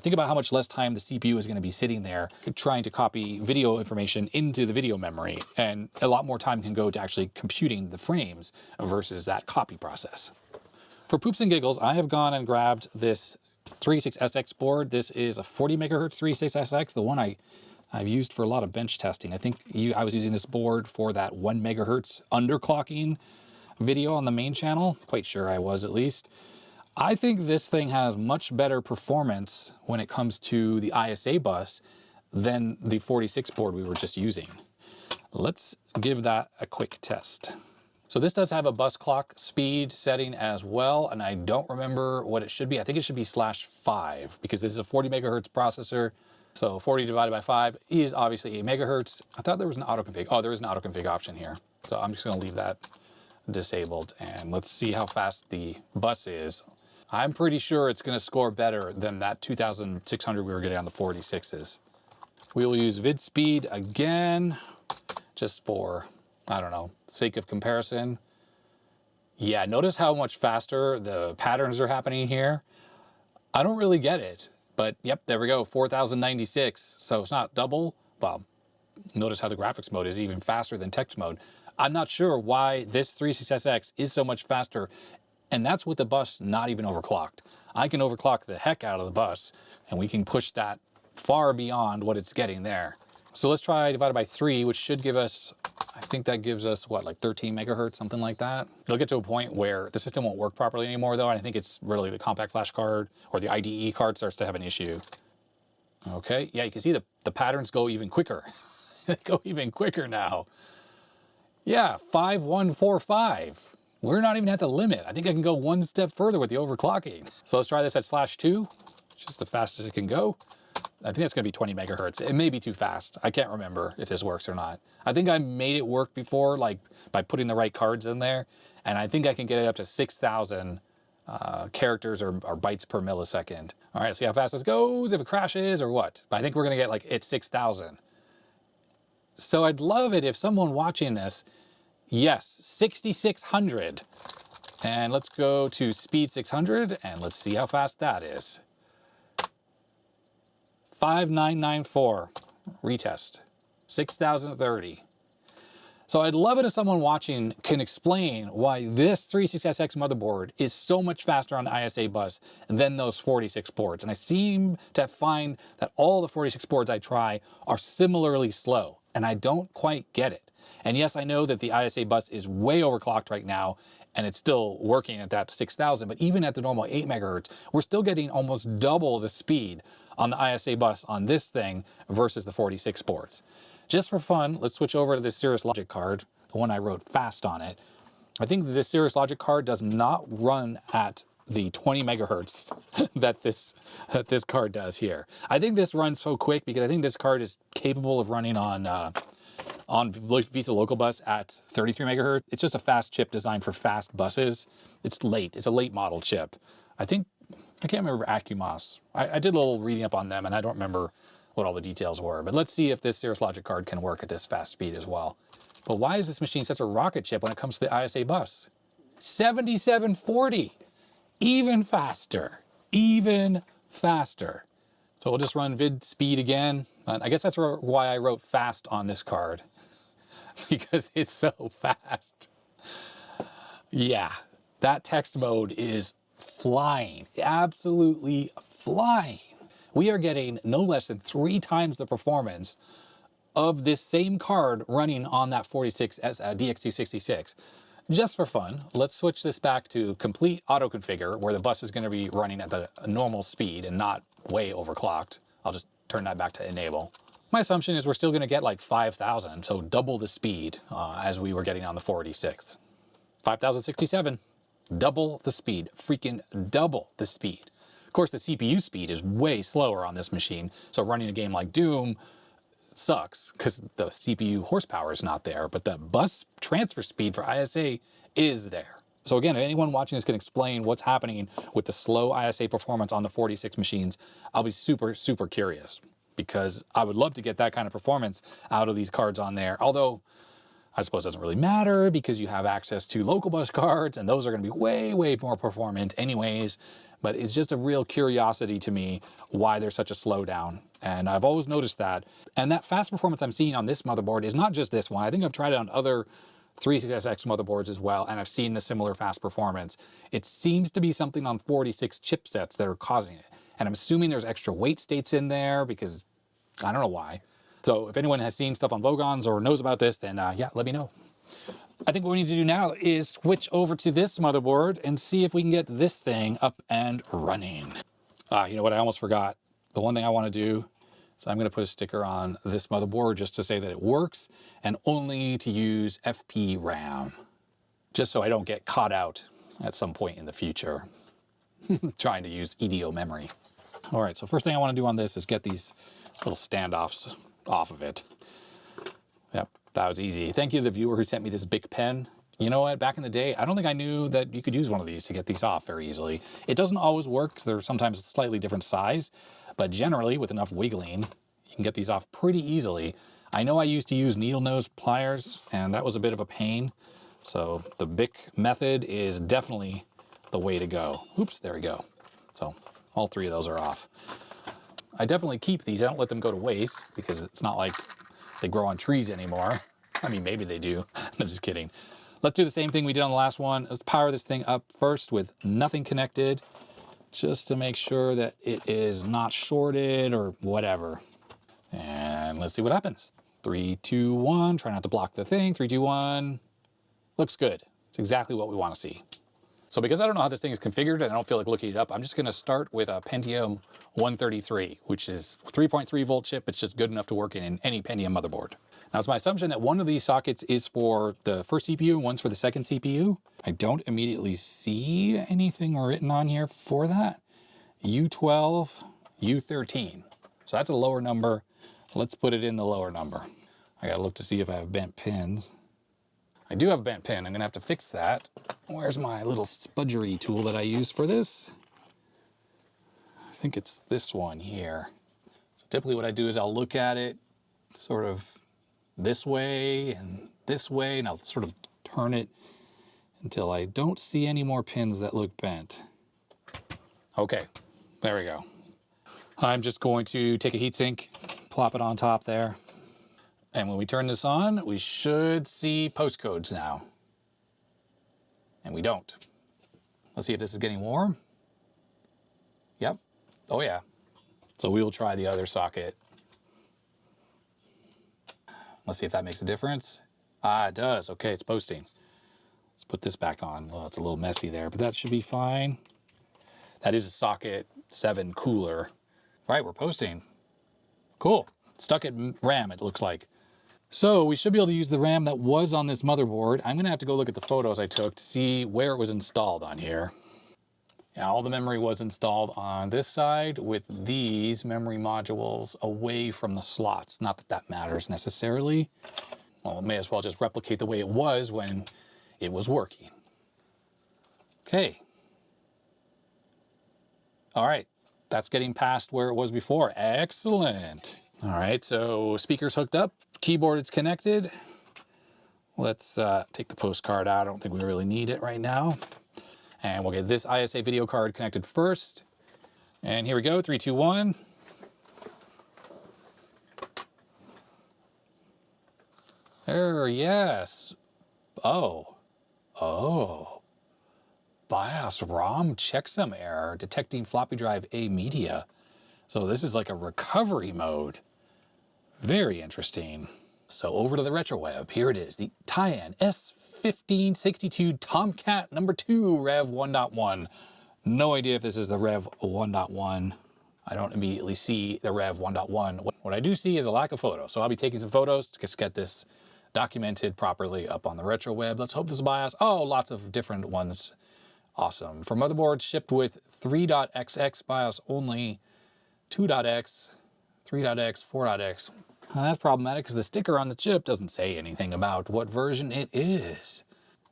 Think about how much less time the CPU is going to be sitting there trying to copy video information into the video memory, and a lot more time can go to actually computing the frames versus that copy process. For poops and giggles, I have gone and grabbed this 36SX board. This is a 40 megahertz 36SX, the one I've used for a lot of bench testing. I think I was using this board for that 1 megahertz underclocking video on the main channel. Quite sure I was, at least. I think this thing has much better performance when it comes to the ISA bus than the 46 board we were just using. Let's give that a quick test. So this does have a bus clock speed setting as well, and I don't remember what it should be. I think it should be /5 because this is a 40 megahertz processor. So 40 divided by 5 is obviously 8 megahertz. I thought there was an auto config. Oh, there is an auto config option here. So I'm just going to leave that disabled, and let's see how fast the bus is. I'm pretty sure it's going to score better than that 2600 we were getting on the 46s. We will use vid speed again, just for, I don't know, sake of comparison. Yeah, notice how much faster the patterns are happening here. I don't really get it, but yep, there we go, 4096. So it's not double. Well, notice how the graphics mode is even faster than text mode. I'm not sure why this 36SX is so much faster, and that's with the bus not even overclocked. I can overclock the heck out of the bus, and we can push that far beyond what it's getting there. So let's try divided by 3, which should give us, I think that gives us, what, like 13 megahertz, something like that. It'll get to a point where the system won't work properly anymore, though, and I think it's really the compact flash card or the IDE card starts to have an issue. Okay, yeah, you can see the patterns go even quicker. They go even quicker now. Yeah, 5145. We're not even at the limit. I think I can go one step further with the overclocking. So let's try this at /2, which is the fastest it can go. I think that's going to be 20 megahertz. It may be too fast. I can't remember if this works or not. I think I made it work before, like by putting the right cards in there, and I think I can get it up to 6,000 characters or bytes per millisecond. All right, see how fast this goes, if it crashes or what. But I think we're going to get like at 6,000. So I'd love it if someone watching this, yes, 6,600. And let's go to speed 600 and let's see how fast that is. 5994, retest, 6,030. So I'd love it if someone watching can explain why this 36SX motherboard is so much faster on the ISA bus than those 46 boards. And I seem to find that all the 46 boards I try are similarly slow, and I don't quite get it. And yes, I know that the ISA bus is way overclocked right now, and it's still working at that 6,000, but even at the normal 8 megahertz, we're still getting almost double the speed on the ISA bus on this thing versus the 46 boards. Just for fun, let's switch over to this Cirrus Logic card, the one I wrote fast on it. I think this Cirrus Logic card does not run at the 20 megahertz that this card does here. I think this runs so quick because I think this card is capable of running on Visa Local Bus at 33 megahertz. It's just a fast chip designed for fast buses. It's late. It's a late model chip. I can't remember Acumos. I did a little reading up on them, and I don't remember what all the details were. But let's see if this Cirrus Logic card can work at this fast speed as well. But why is this machine such a rocket ship when it comes to the ISA bus? 7740, even faster, even faster. So we'll just run vid speed again. I guess that's why I wrote fast on this card, because it's so fast. Yeah, that text mode is flying, absolutely flying. We are getting no less than 3 times the performance of this same card running on that 46 DX266. Just for fun, let's switch this back to complete auto configure, where the bus is going to be running at the normal speed and not way overclocked. I'll just turn that back to enable. My assumption is we're still going to get like 5,000, so double the speed as we were getting on the 46. 5,067, double the speed, freaking double the speed. Of course, the CPU speed is way slower on this machine, so running a game like Doom sucks because the CPU horsepower is not there, but the bus transfer speed for ISA is there. So again, if anyone watching this can explain what's happening with the slow ISA performance on the 46 machines, I'll be super, super curious, because I would love to get that kind of performance out of these cards on there. Although, I suppose it doesn't really matter because you have access to local bus cards, and those are going to be way, way more performant anyways. But it's just a real curiosity to me why there's such a slowdown. And I've always noticed that. And that fast performance I'm seeing on this motherboard is not just this one. I think I've tried it on other 36SX motherboards as well, and I've seen the similar fast performance. It seems to be something on 46 chipsets that are causing it. And I'm assuming there's extra weight states in there because I don't know why. So if anyone has seen stuff on Vogons or knows about this, then yeah, let me know. I think what we need to do now is switch over to this motherboard and see if we can get this thing up and running. You know what? I almost forgot. The one thing I want to do, so I'm going to put a sticker on this motherboard just to say that it works and only to use FP RAM, just so I don't get caught out at some point in the future trying to use EDO memory. All right, so first thing I want to do on this is get these little standoffs off of it. Yep, that was easy. Thank you to the viewer who sent me this big pen. You know what, back in the day, I don't think I knew that you could use one of these to get these off very easily. It doesn't always work, because they're sometimes slightly different size, but generally with enough wiggling, you can get these off pretty easily. I know I used to use needle nose pliers, and that was a bit of a pain. So the Bic method is definitely the way to go. Oops, there we go. So all three of those are off. I definitely keep these. I don't let them go to waste, because it's not like they grow on trees anymore. I mean, maybe they do. I'm just kidding. Let's do the same thing we did on the last one. Let's power this thing up first with nothing connected, just to make sure that it is not shorted or whatever. And let's see what happens. 3, 2, 1. Try not to block the thing. 3, 2, 1. Looks good. It's exactly what we want to see. So because I don't know how this thing is configured and I don't feel like looking it up, I'm just going to start with a Pentium 133, which is 3.3 volt chip. It's just good enough to work in any Pentium motherboard. Now, it's my assumption that one of these sockets is for the first CPU and one's for the second CPU. I don't immediately see anything written on here for that. U12, U13. So that's a lower number. Let's put it in the lower number. I gotta look to see if I have bent pins. I do have a bent pin. I'm gonna have to fix that. Where's my little spudgery tool that I use for this? I think it's this one here. So typically what I do is I'll look at it sort of this way, and I'll sort of turn it until I don't see any more pins that look bent. Okay, there we go. I'm just going to take a heatsink, plop it on top there. And when we turn this on, we should see postcodes now. And we don't. Let's see if this is getting warm. Yep. Oh yeah. So we will try the other socket. Let's see if that makes a difference. Ah, it does. Okay, it's posting. Let's put this back on. Well, it's a little messy there, but that should be fine. That is a socket 7 cooler. Right, we're posting. Cool. Stuck at RAM, it looks like. So we should be able to use the RAM that was on this motherboard. I'm gonna have to go look at the photos I took to see where it was installed on here. Yeah, all the memory was installed on this side with these memory modules away from the slots. Not that that matters necessarily. Well, it may as well just replicate the way it was when it was working. Okay. All right, that's getting past where it was before. Excellent. All right, so speaker's hooked up, keyboard is connected. Let's take the postcard out. I don't think we really need it right now. And we'll get this ISA video card connected first. And here we go, 3, 2, 1. There, yes. Oh. BIOS ROM checksum error detecting floppy drive A media. So this is like a recovery mode. Very interesting. So over to the RetroWeb. Here it is, the Tyan S1562D Tomcat number 2 Rev 1.1. No idea if this is the Rev 1.1. I don't immediately see the Rev 1.1. What I do see is a lack of photos. So I'll be taking some photos to just get this documented properly up on the RetroWeb. Let's hope this BIOS. Oh, lots of different ones. Awesome. For motherboards shipped with 3.xx BIOS only, 2.x, 3.x, 4.x. That's problematic because the sticker on the chip doesn't say anything about what version it is.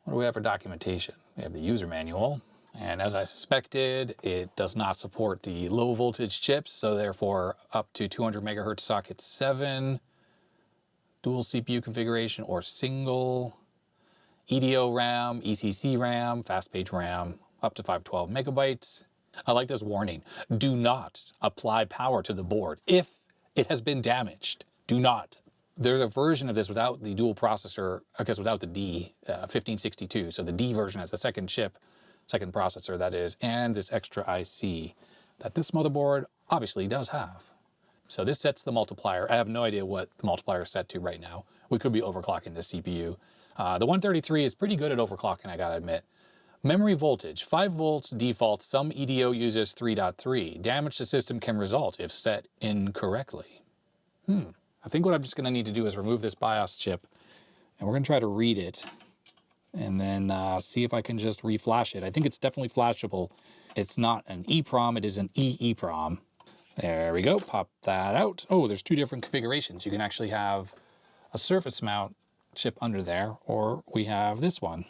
What do we have for documentation? We have the user manual. And as I suspected, it does not support the low voltage chips. So therefore up to 200 megahertz socket 7, dual CPU configuration or single, EDO RAM, ECC RAM, fast page RAM, up to 512 megabytes. I like this warning. Do not apply power to the board if it has been damaged. Do not. There's a version of this without the dual processor, I guess without the D1562. So the D version has the second chip, second processor that is, and this extra IC that this motherboard obviously does have. So this sets the multiplier. I have no idea what the multiplier is set to right now. We could be overclocking this CPU. The 133 is pretty good at overclocking, I gotta admit. Memory voltage, 5 volts default, some EDO uses 3.3. Damage to system can result if set incorrectly. I think what I'm just gonna need to do is remove this BIOS chip, and we're gonna try to read it, and then see if I can just reflash it. I think it's definitely flashable. It's not an EPROM, it is an EEPROM. There we go, pop that out. Oh, there's 2 different configurations. You can actually have a surface mount chip under there, or we have this one.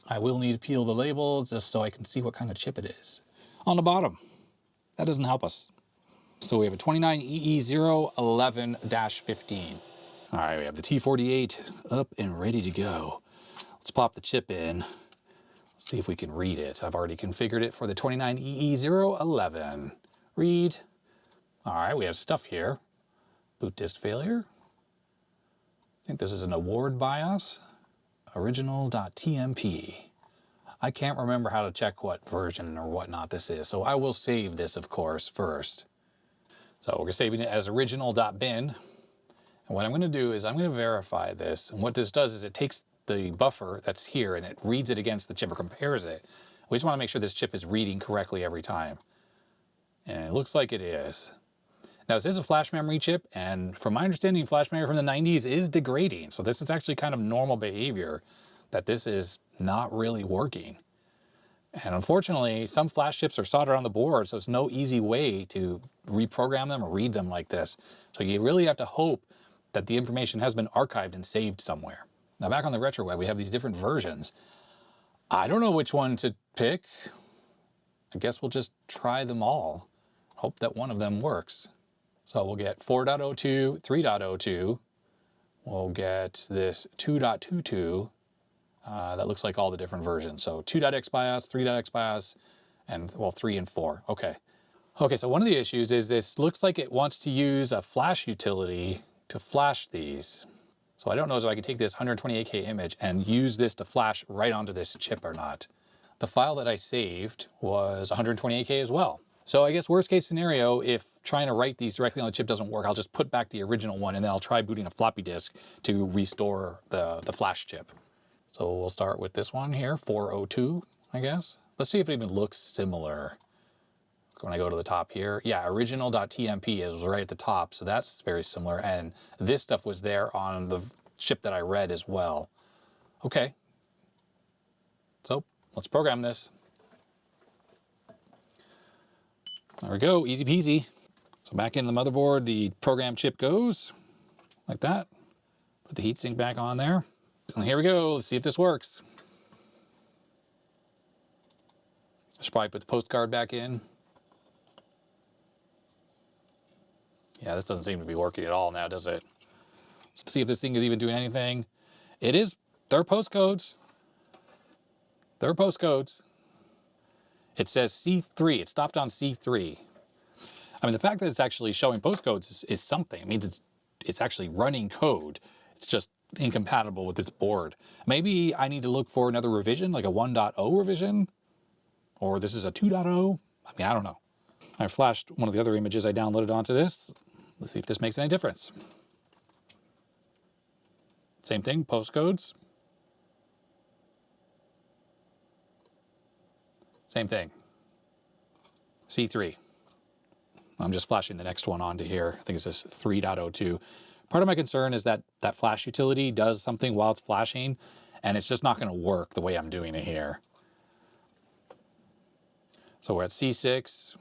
I will need to peel the label just so I can see what kind of chip it is. On the bottom, that doesn't help us. So we have a 29EE011-15. All right, we have the T48 up and ready to go. Let's pop the chip in. Let's see if we can read it. I've already configured it for the 29EE011. Read. All right, we have stuff here. Boot disk failure. I think this is an award BIOS. Original.tmp. I can't remember how to check what version or whatnot this is, so I will save this, of course, first. So we're saving it as original.bin. And what I'm going to do is I'm going to verify this. And what this does is it takes the buffer that's here and it reads it against the chip or compares it. We just want to make sure this chip is reading correctly every time. And it looks like it is. Now, this is a flash memory chip, and from my understanding, flash memory from the 90s is degrading. So this is actually kind of normal behavior, that this is not really working. And unfortunately, some flash chips are soldered on the board, so it's no easy way to reprogram them or read them like this. So you really have to hope that the information has been archived and saved somewhere. Now, back on the RetroWeb, we have these different versions. I don't know which one to pick. I guess we'll just try them all. Hope that one of them works. So we'll get 4.02, 3.02. We'll get this 2.22. That looks like all the different versions. So 2.x BIOS, 3.x BIOS, and well, 3 and 4. Okay. Okay, so one of the issues is this looks like it wants to use a flash utility to flash these. So I don't know if I can take this 128K image and use this to flash right onto this chip or not. The file that I saved was 128K as well. So I guess worst case scenario, if trying to write these directly on the chip doesn't work, I'll just put back the original one and then I'll try booting a floppy disk to restore the flash chip. So we'll start with this one here, 402, I guess. Let's see if it even looks similar. When I go to the top here, yeah, original.tmp is right at the top, so that's very similar. And this stuff was there on the chip that I read as well. Okay. So let's program this. There we go, easy peasy. So back in the motherboard, the program chip goes like that. Put the heatsink back on there. So here we go, let's see if this works. I should probably put the postcard back in. Yeah, this doesn't seem to be working at all now, does it? Let's see if this thing is even doing anything. It is, there are postcodes. There are postcodes. It says C3, it stopped on C3. I mean, the fact that it's actually showing postcodes is something. It means it's actually running code. It's just incompatible with this board. Maybe I need to look for another revision, like a 1.0 revision, or this is a 2.0. I mean, I don't know. I flashed one of the other images I downloaded onto this. Let's see if this makes any difference. Same thing, postcodes. Same thing. C3. I'm just flashing the next one onto here. I think it says 3.02. Part of my concern is that that flash utility does something while it's flashing, and it's just not going to work the way I'm doing it here. So we're at C6.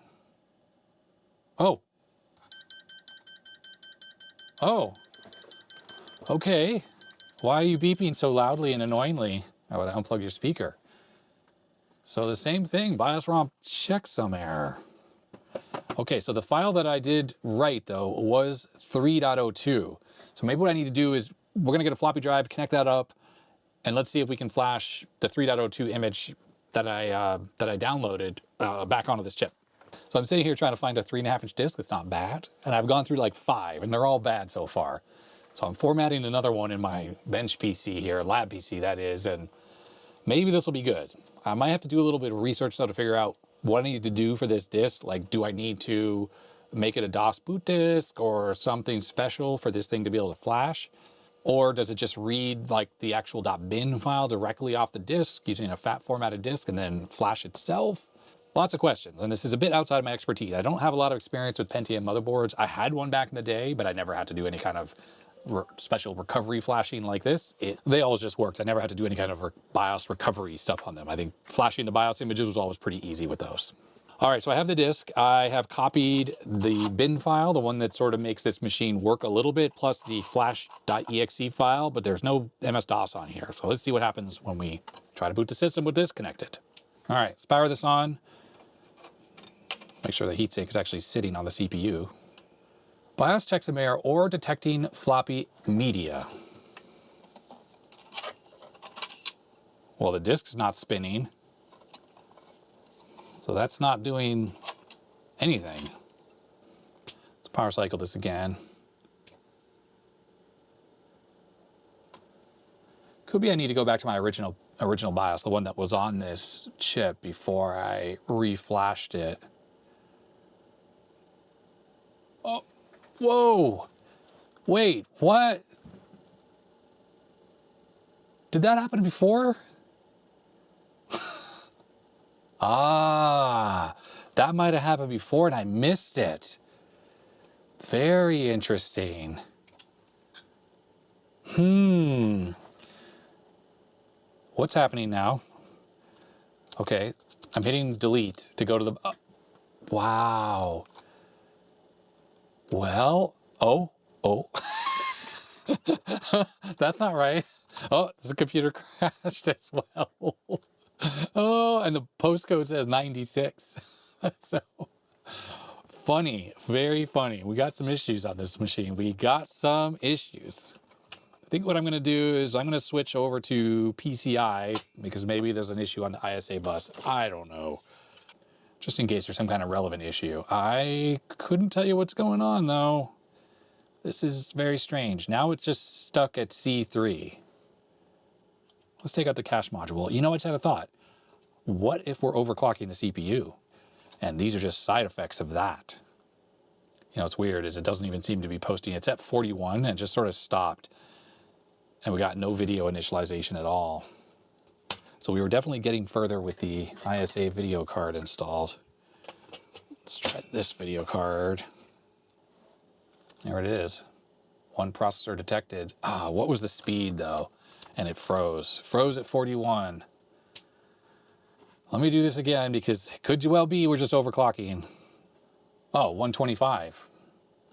Oh. Oh. Okay. Why are you beeping so loudly and annoyingly? I would unplug your speaker. So the same thing, BIOS ROM checksum error. Okay, so the file that I did write, though, was 3.02. So maybe what I need to do is we're going to get a floppy drive, connect that up, and let's see if we can flash the 3.02 image that I downloaded back onto this chip. So I'm sitting here trying to find a 3.5-inch disc that's not bad, and I've gone through like 5, and they're all bad so far. So I'm formatting another one in my bench PC here, lab PC that is, and maybe this will be good. I might have to do a little bit of research though to figure out what I need to do for this disk. Like, do I need to make it a DOS boot disk or something special for this thing to be able to flash? Or does it just read like the actual .bin file directly off the disk using a fat formatted disk and then flash itself? Lots of questions, and this is a bit outside my expertise. I don't have a lot of experience with Pentium motherboards. I had one back in the day, but I never had to do any kind of special recovery flashing like this. They always just worked. I never had to do any kind of BIOS recovery stuff on them. I think flashing the BIOS images was always pretty easy with those. All right, so I have the disk. I have copied the bin file, the one that sort of makes this machine work a little bit, plus the flash.exe file, but there's no MS-DOS on here. So let's see what happens when we try to boot the system with this connected. All right, let's power this on. Make sure the heatsink is actually sitting on the CPU. BIOS checksum error or detecting floppy media. Well, the disk's not spinning, so that's not doing anything. Let's power cycle this again. Could be I need to go back to my original BIOS, the one that was on this chip before I reflashed it. Oh, whoa, wait, what? Did that happen before? Ah, that might have happened before and I missed it. Very interesting. What's happening now? Okay, I'm hitting delete to go to the... wow. Well, oh. That's not right. Oh, the computer crashed as well. Oh, and the postcode says 96. So funny, very funny. We got some issues on this machine. We got some issues. I think what I'm going to do is I'm going to switch over to PCI because maybe there's an issue on the ISA bus. I don't know. Just in case there's some kind of relevant issue. I couldn't tell you what's going on though. This is very strange. Now it's just stuck at C3. Let's take out the cache module. You know, I just had a thought. What if we're overclocking the CPU? And these are just side effects of that. You know, what's weird is it doesn't even seem to be posting. It's at 41 and just sort of stopped. And we got no video initialization at all. So we were definitely getting further with the ISA video card installed. Let's try this video card. There it is. One processor detected. Ah, what was the speed though? And it froze. Froze at 41. Let me do this again because it could well be we're just overclocking. Oh, 125.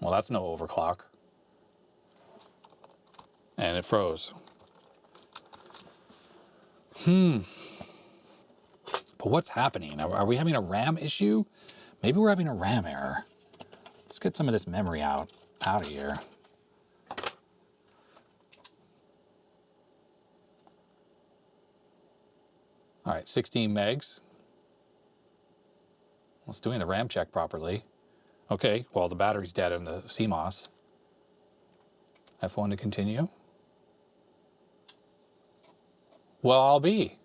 Well, that's no overclock. And it froze. But what's happening? Are we having a RAM issue? Maybe we're having a RAM error. Let's get some of this memory out of here. All right, 16 megs. It's doing the RAM check properly. Okay, well, the battery's dead in the CMOS. F1 to continue. Well, I'll be.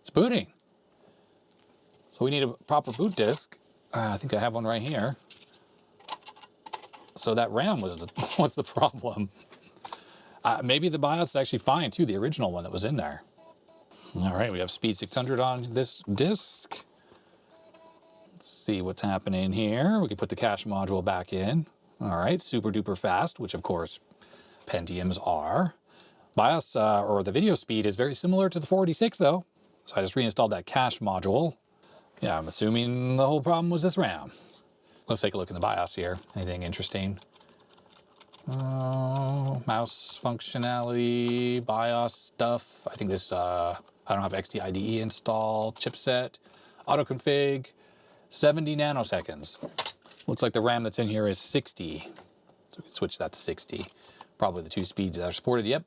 It's booting. So we need a proper boot disk. I think I have one right here. So that RAM was the problem. Maybe the BIOS is actually fine too, the original one that was in there. All right, we have speed 600 on this disk. Let's see what's happening here. We can put the cache module back in. All right, super duper fast, which of course Pentiums are. BIOS, or the video speed, is very similar to the 486 though. So I just reinstalled that cache module. Yeah, I'm assuming the whole problem was this RAM. Let's take a look in the BIOS here. Anything interesting? Mouse functionality, BIOS stuff. I think this, I don't have XDIDE installed. Chipset, auto config, 70 nanoseconds. Looks like the RAM that's in here is 60. So we can switch that to 60. Probably the two speeds that are supported. Yep.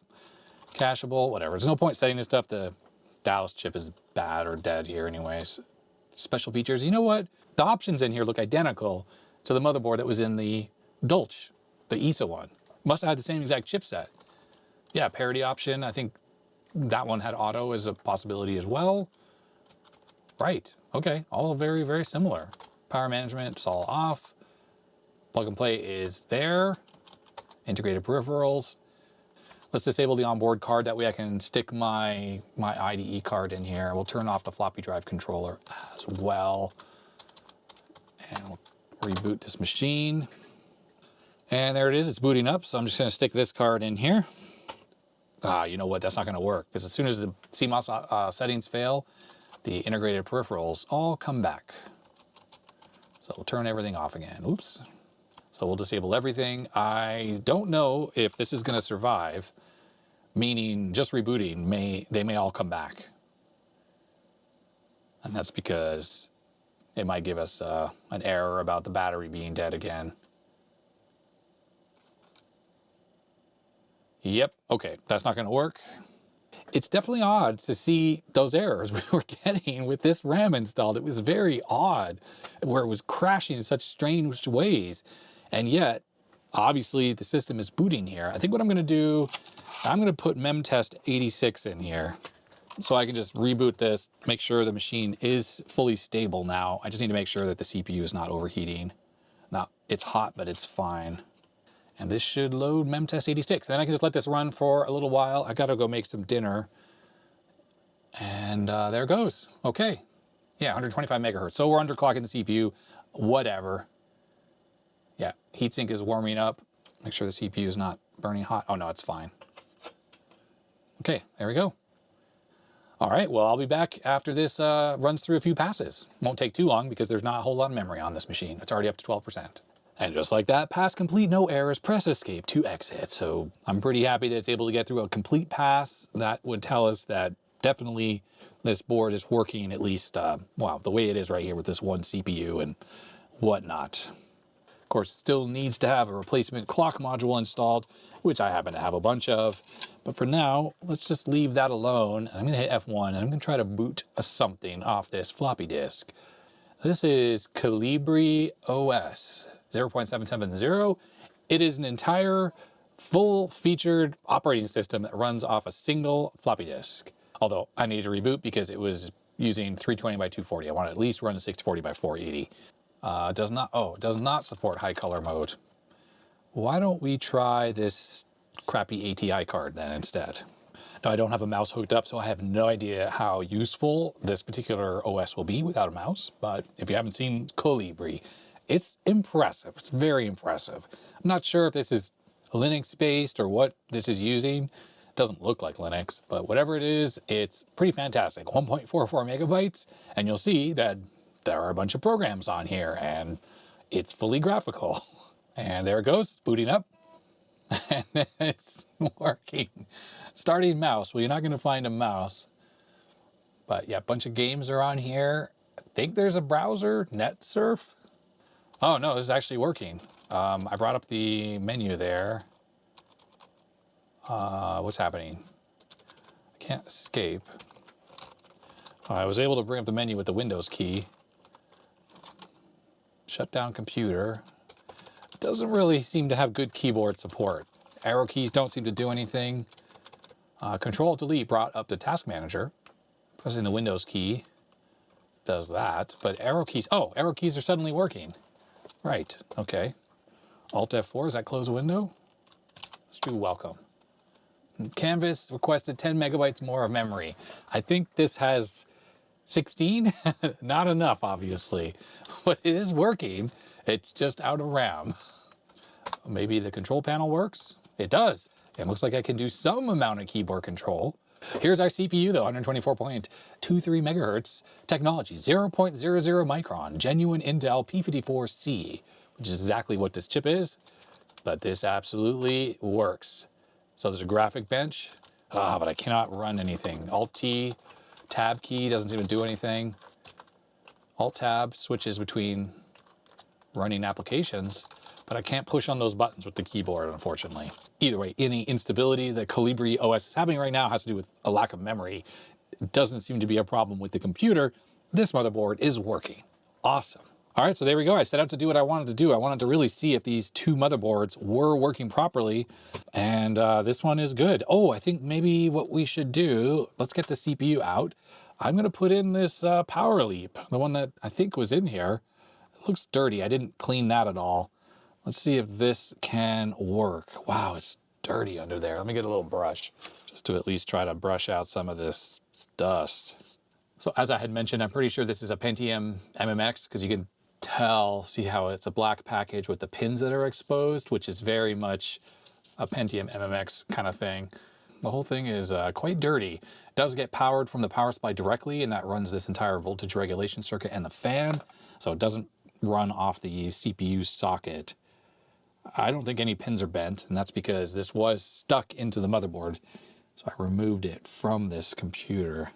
Cacheable, whatever. There's no point setting this stuff. The Dallas chip is bad or dead here anyways. Special features. You know what? The options in here look identical to the motherboard that was in the Dolch, the ESA one. Must have had the same exact chipset. Yeah, parity option. I think that one had auto as a possibility as well. Right. Okay. All very, very similar. Power management, it's all off. Plug and play is there. Integrated peripherals. Let's disable the onboard card. That way I can stick my IDE card in here. We'll turn off the floppy drive controller as well. And we'll reboot this machine. And there it is, it's booting up. So I'm just gonna stick this card in here. You know what, that's not gonna work, because as soon as the CMOS settings fail, the integrated peripherals all come back. So we'll turn everything off again, oops. So we'll disable everything. I don't know if this is gonna survive, meaning just rebooting, they may all come back. And that's because it might give us an error about the battery being dead again. Yep, okay, that's not gonna work. It's definitely odd to see those errors we were getting with this RAM installed. It was very odd, where it was crashing in such strange ways. And yet, obviously the system is booting here. I think what I'm gonna do, I'm gonna put memtest 86 in here, so I can just reboot this, make sure the machine is fully stable now. I just need to make sure that the CPU is not overheating. Now, it's hot, but it's fine. And this should load memtest 86. Then I can just let this run for a little while. I gotta go make some dinner. And there it goes. Okay. Yeah, 125 megahertz. So we're underclocking the CPU, whatever. Yeah, heatsink is warming up. Make sure the CPU is not burning hot. Oh no, it's fine. Okay, there we go. All right, well, I'll be back after this runs through a few passes. Won't take too long because there's not a whole lot of memory on this machine. It's already up to 12%. And just like that, pass complete, no errors, press escape to exit. So I'm pretty happy that it's able to get through a complete pass. That would tell us that definitely this board is working, at least, well, the way it is right here with this one CPU and whatnot. Of course, it still needs to have a replacement clock module installed, which I happen to have a bunch of. But for now, let's just leave that alone. I'm gonna hit F1 and I'm gonna try to boot something off this floppy disk. This is Calibri OS 0.770. It is an entire full-featured operating system that runs off a single floppy disk. Although I need to reboot because it was using 320 by 240. I want to at least run a 640 by 480. It does not support high color mode. Why don't we try this crappy ATI card then instead? Now, I don't have a mouse hooked up, so I have no idea how useful this particular OS will be without a mouse. But if you haven't seen Calibri, it's impressive. It's very impressive. I'm not sure if this is Linux-based or what this is using. It doesn't look like Linux, but whatever it is, it's pretty fantastic. 1.44 megabytes, and you'll see that there are a bunch of programs on here, and it's fully graphical. And there it goes, booting up. And it's working. Starting mouse. Well, you're not going to find a mouse. But yeah, a bunch of games are on here. I think there's a browser, NetSurf. Oh no, this is actually working. I brought up the menu there. What's happening? I can't escape. I was able to bring up the menu with the Windows key. Shut down computer. It doesn't really seem to have good keyboard support. Arrow keys don't seem to do anything. Control-Delete brought up the task manager. Pressing the Windows key does that, but arrow keys, oh, arrow keys are suddenly working. Right, okay. Alt F4, does that close a window? Let's do welcome. Canvas requested 10 megabytes more of memory. I think this has 16, not enough, obviously, but it is working. It's just out of RAM. Maybe the control panel works? It does. It looks like I can do some amount of keyboard control. Here's our CPU though, 124.23 megahertz, technology, 0.00 micron, genuine Intel P54C, which is exactly what this chip is, but this absolutely works. So there's a graphic bench, but I cannot run anything. Alt-T, Tab key doesn't seem to do anything. Alt-Tab switches between running applications, but I can't push on those buttons with the keyboard, unfortunately. Either way, any instability that Calibri OS is having right now has to do with a lack of memory. It doesn't seem to be a problem with the computer. This motherboard is working. Awesome. All right, so there we go. I set out to do what I wanted to do. I wanted to really see if these two motherboards were working properly, and this one is good. Oh, I think maybe what we should do, let's get the CPU out. I'm gonna put in this power leap, the one that I think was in here. It looks dirty. I didn't clean that at all. Let's see if this can work. Wow, it's dirty under there. Let me get a little brush just to at least try to brush out some of this dust. So as I had mentioned, I'm pretty sure this is a Pentium MMX because you can tell, see how it's a black package with the pins that are exposed, which is very much a Pentium MMX kind of thing. The whole thing is quite dirty. It does get powered from the power supply directly, and that runs this entire voltage regulation circuit and the fan, so it doesn't run off the CPU socket. I don't think any pins are bent, and that's because this was stuck into the motherboard, so I removed it from this computer.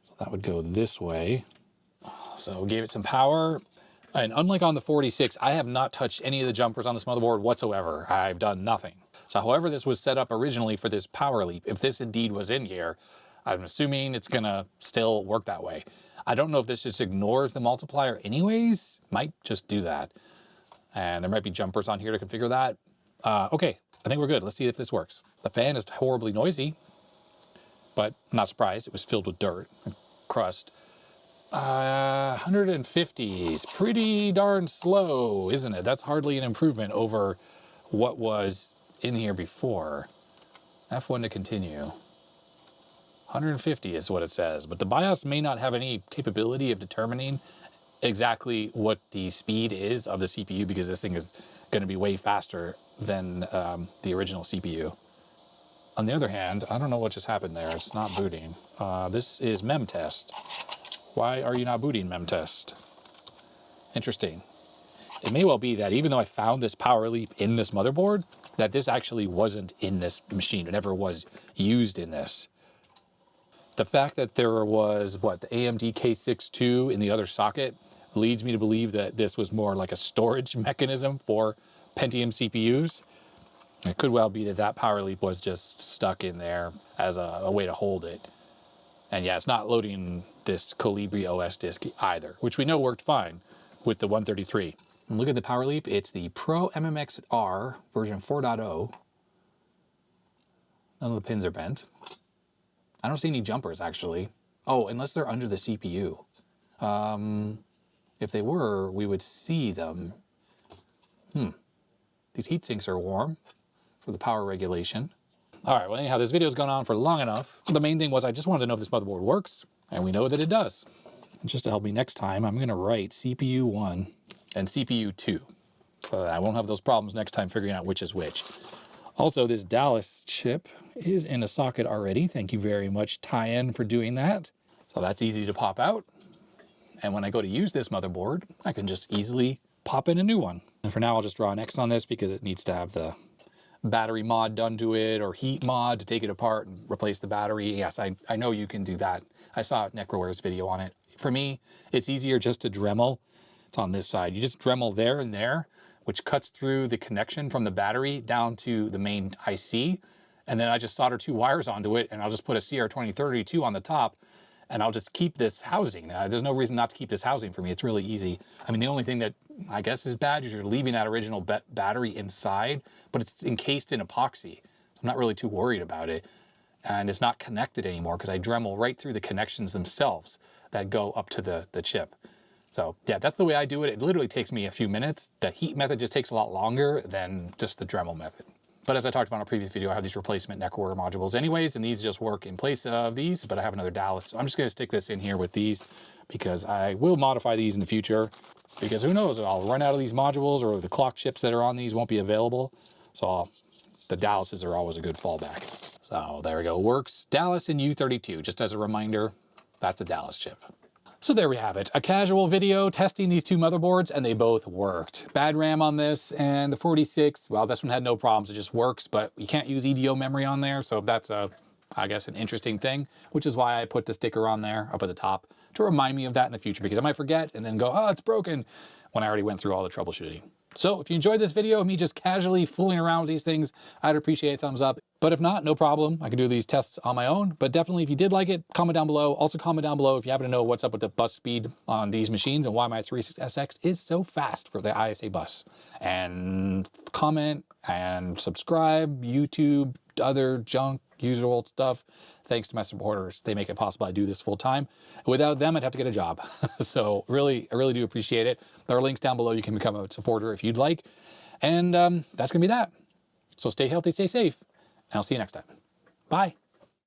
So that would go this way. So gave it some power, and unlike on the 46, I have not touched any of the jumpers on this motherboard whatsoever. I've done nothing. So however this was set up originally for this power leap, if this indeed was in here, I'm assuming it's gonna still work that way. I don't know if this just ignores the multiplier anyways, might just do that. And there might be jumpers on here to configure that. Okay, I think we're good. Let's see if this works. The fan is horribly noisy, but I'm not surprised. It was filled with dirt and crust. 150 is pretty darn slow, isn't it? That's hardly an improvement over what was in here before. F1 to continue. 150 is what it says, but the BIOS may not have any capability of determining exactly what the speed is of the CPU because this thing is going to be way faster than the original CPU. On the other hand, I don't know what just happened there. It's not booting. This is memtest. Why are you not booting memtest? Interesting. It may well be that even though I found this power leap in this motherboard, that this actually wasn't in this machine. It never was used in this. The fact that there was, what, the AMD K62 in the other socket leads me to believe that this was more like a storage mechanism for Pentium CPUs. It could well be that that power leap was just stuck in there as a way to hold it. And yeah, it's not loading this Calibri OS disk either, which we know worked fine with the 133. And look at the power leap. It's the Pro MMX R version 4.0. None of the pins are bent. I don't see any jumpers actually. Oh, unless they're under the CPU. If they were, we would see them. These heat sinks are warm for the power regulation. All right, well anyhow, this video's gone on for long enough. The main thing was I just wanted to know if this motherboard works, and we know that it does. And just to help me next time, I'm gonna write CPU 1 and CPU 2, so that I won't have those problems next time figuring out which is which. Also, this Dallas chip is in a socket already. Thank you very much, Tyan, for doing that. So that's easy to pop out. And when I go to use this motherboard, I can just easily pop in a new one. And for now, I'll just draw an X on this because it needs to have the battery mod done to it or heat mod to take it apart and replace the battery. Yes, I know you can do that. I saw Necroware's video on it. For me, it's easier just to Dremel. It's on this side. You just Dremel there and there, which cuts through the connection from the battery down to the main IC. And then I just solder 2 wires onto it, and I'll just put a CR2032 on the top, and I'll just keep this housing. There's no reason not to keep this housing for me. It's really easy. I mean, the only thing that I guess is bad is you're leaving that original battery inside, but it's encased in epoxy. I'm not really too worried about it. And it's not connected anymore because I Dremel right through the connections themselves that go up to the chip. So yeah, that's the way I do it. It literally takes me a few minutes. The heat method just takes a lot longer than just the Dremel method. But as I talked about in a previous video, I have these replacement Necroware modules anyways, and these just work in place of these, but I have another Dallas. So I'm just gonna stick this in here with these because I will modify these in the future because who knows, I'll run out of these modules or the clock chips that are on these won't be available. So the Dallases are always a good fallback. So there we go, works. Dallas and U32, just as a reminder, that's a Dallas chip. So there we have it, a casual video testing these 2 motherboards, and they both worked. Bad RAM on this, and the 46, well, this one had no problems, it just works, but you can't use EDO memory on there, so that's I guess an interesting thing, which is why I put the sticker on there up at the top to remind me of that in the future, because I might forget and then go, oh, it's broken, when I already went through all the troubleshooting. So if you enjoyed this video of me just casually fooling around with these things, I'd appreciate a thumbs up. But if not, no problem. I can do these tests on my own. But definitely, if you did like it, comment down below. Also comment down below if you happen to know what's up with the bus speed on these machines and why my 36SX is so fast for the ISA bus. And comment and subscribe, YouTube, other junk, usual stuff. Thanks to my supporters. They make it possible I do this full time. Without them, I'd have to get a job. So really, I really do appreciate it. There are links down below. You can become a supporter if you'd like. And that's gonna be that. So stay healthy, stay safe, and I'll see you next time. Bye.